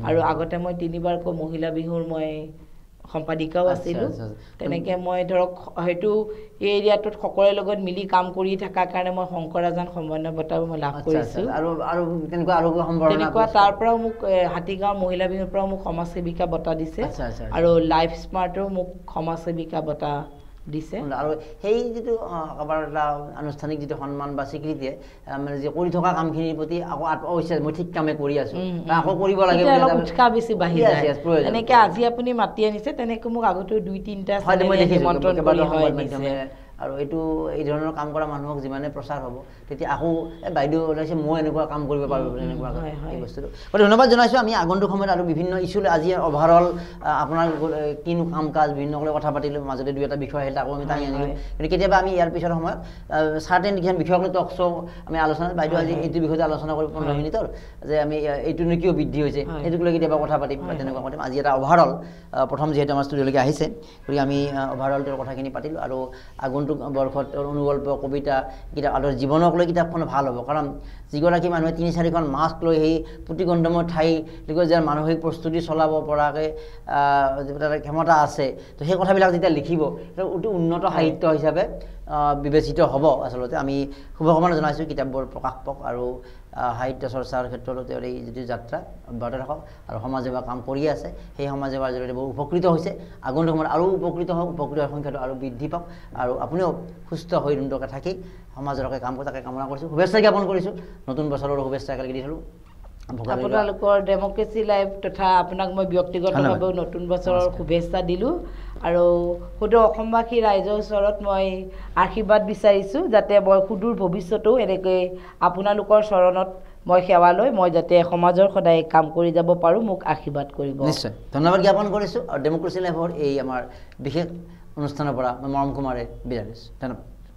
আৰু আগতে মই 3বাৰকৈ মহিলা বিহুৰ মই সম্পাদিকাও আছিলোঁ তেনেকৈ মই ধৰক হয়তো এই এৰিয়াটোত সকলোৰে লগত মিলি কাম কৰি থকাৰ কাৰণে মই শংকৰাজান সমন্বয় বঁটাও মই লাভ কৰিছোঁ তেনেকুৱা তাৰ পৰাও মোক হাতীগাঁৱৰ মহিলা বিহুৰ পৰাও মোক সমাজ সেৱিকা বঁটা দিছে আৰু লাইফ স্মাৰ্টেও মোক সমাজ সেৱিকা বঁটা দিছে আৰু সেই যিটো কাৰোবাৰ এটা আনুষ্ঠানিক যিটো সন্মান বা স্বীকৃতিয়ে মানে যে কৰি থকা কামখিনিৰ প্ৰতি আকৌ আত্মবিশ্বাস মই ঠিক কামে কৰি আছোঁ আকৌ কৰিব লাগে উৎসাহ বেছি বাঢ়ি যায় এনেকৈ আজি আপুনি মাতি আনিছে তেনেকৈ মোক আগতেও 2-3টা নিমন্ত্ৰণ কৰি হয় আৰু এই ধৰণৰ কাম কৰা মানুহক যিমানে প্ৰচাৰ হ'ব তেতিয়া আকৌ বাইদেউ ওলাইছে মই এনেকুৱা কাম কৰিব পাৰোঁ এনেকুৱা এই বস্তুটো ধন্যবাদ জনাইছোঁ আমি আগন্তুক সময়ত আৰু বিভিন্ন ইছ্যুলৈ আজি অভাৰঅল আপোনাৰ কিনো কাম কাজ বিভিন্নসকলে কথা পাতিলোঁ মাজতে দুই এটা বিষয় আহিল আকৌ আমি টানি আনিলোঁ কিন্তু কেতিয়াবা আমি ইয়াৰ পিছৰ সময়ত চাৰ্টেন কিছুমান বিষয়ক লৈ টক শ্ব' আমি আলোচনা বাইদেউ আজি এইটো বিষয়তে আলোচনা কৰি 15 মিনিটৰ যে আমি এইটোনো কিয় বৃদ্ধি হৈছে সেইটোক লৈ কেতিয়াবা কথা পাতিম বা তেনেকুৱা কৰিম আজি এটা অভাৰঅল প্ৰথম যিহেতু আমাৰ ষ্টুডিঅ'লৈকে আহিছে গতিকে আমি অভাৰঅল তেওঁৰ কথাখিনি পাতিলোঁ আৰু আগন্তুক বৰ্ষত অনুগল্প কবিতা কিতাপ আৰু জীৱনক লৈ কিতাপখন ভাল হ'ব কাৰণ যিগৰাকী মানুহে 3-4খন মাস্ক লৈ সেই প্ৰতিগন্ধমৰ ঠাই যাৰ মানসিক প্ৰস্তুতি চলাব পৰাকৈ ক্ষমতা আছে তো সেই কথাবিলাক যেতিয়া লিখিব সেইটো অতি উন্নত সাহিত্য হিচাপে বিবেচিত হ'ব আচলতে আমি শুভকামনা জনাইছোঁ কিতাপবোৰ প্ৰকাশ পাওক আৰু সাহিত্য চৰ্চাৰ ক্ষেত্ৰতো তেওঁৰ এই যিটো যাত্ৰা অব্যাহত থাকক আৰু সমাজ সেৱা কাম কৰিয়ে আছে সেই সমাজ সেৱাৰ জৰিয়তে বহু উপকৃত হৈছে আগন্তুক সময়ত আৰু উপকৃত হওক উপকৃতৰ সংখ্যাটো আৰু বৃদ্ধি পাওক আৰু আপুনিও সুস্থ হৈ সুন্দৰকৈ থাকি সমাজৰ হকে কাম কৰি তাকে কামনা কৰিছোঁ শুভেচ্ছা জ্ঞাপন কৰিছোঁ নতুন বছৰৰ শুভেচ্ছা একেলগে দি থলোঁ আপোনালোকৰ ডেমক্ৰেচি লাইভ তথা আপোনাক মই ব্যক্তিগতভাৱেও নতুন বছৰৰ শুভেচ্ছা দিলোঁ আৰু সুদূৰ অসমবাসী ৰাইজৰ ওচৰত মই আশীৰ্বাদ বিচাৰিছোঁ যাতে মই সুদূৰ ভৱিষ্যতেও এনেকৈ আপোনালোকৰ চৰণত মই সেৱা লৈ মই যাতে সমাজৰ সদায় কাম কৰি যাব পাৰোঁ মোক আশীৰ্বাদ কৰিব নিশ্চয় ধন্যবাদ জ্ঞাপন কৰিছোঁ আৰু ডেমক্ৰেচি লাইভৰ এই আমাৰ বিশেষ অনুষ্ঠানৰ পৰা মই মৰম কুমাৰে বিদায় লৈছোঁ ধন্যবাদ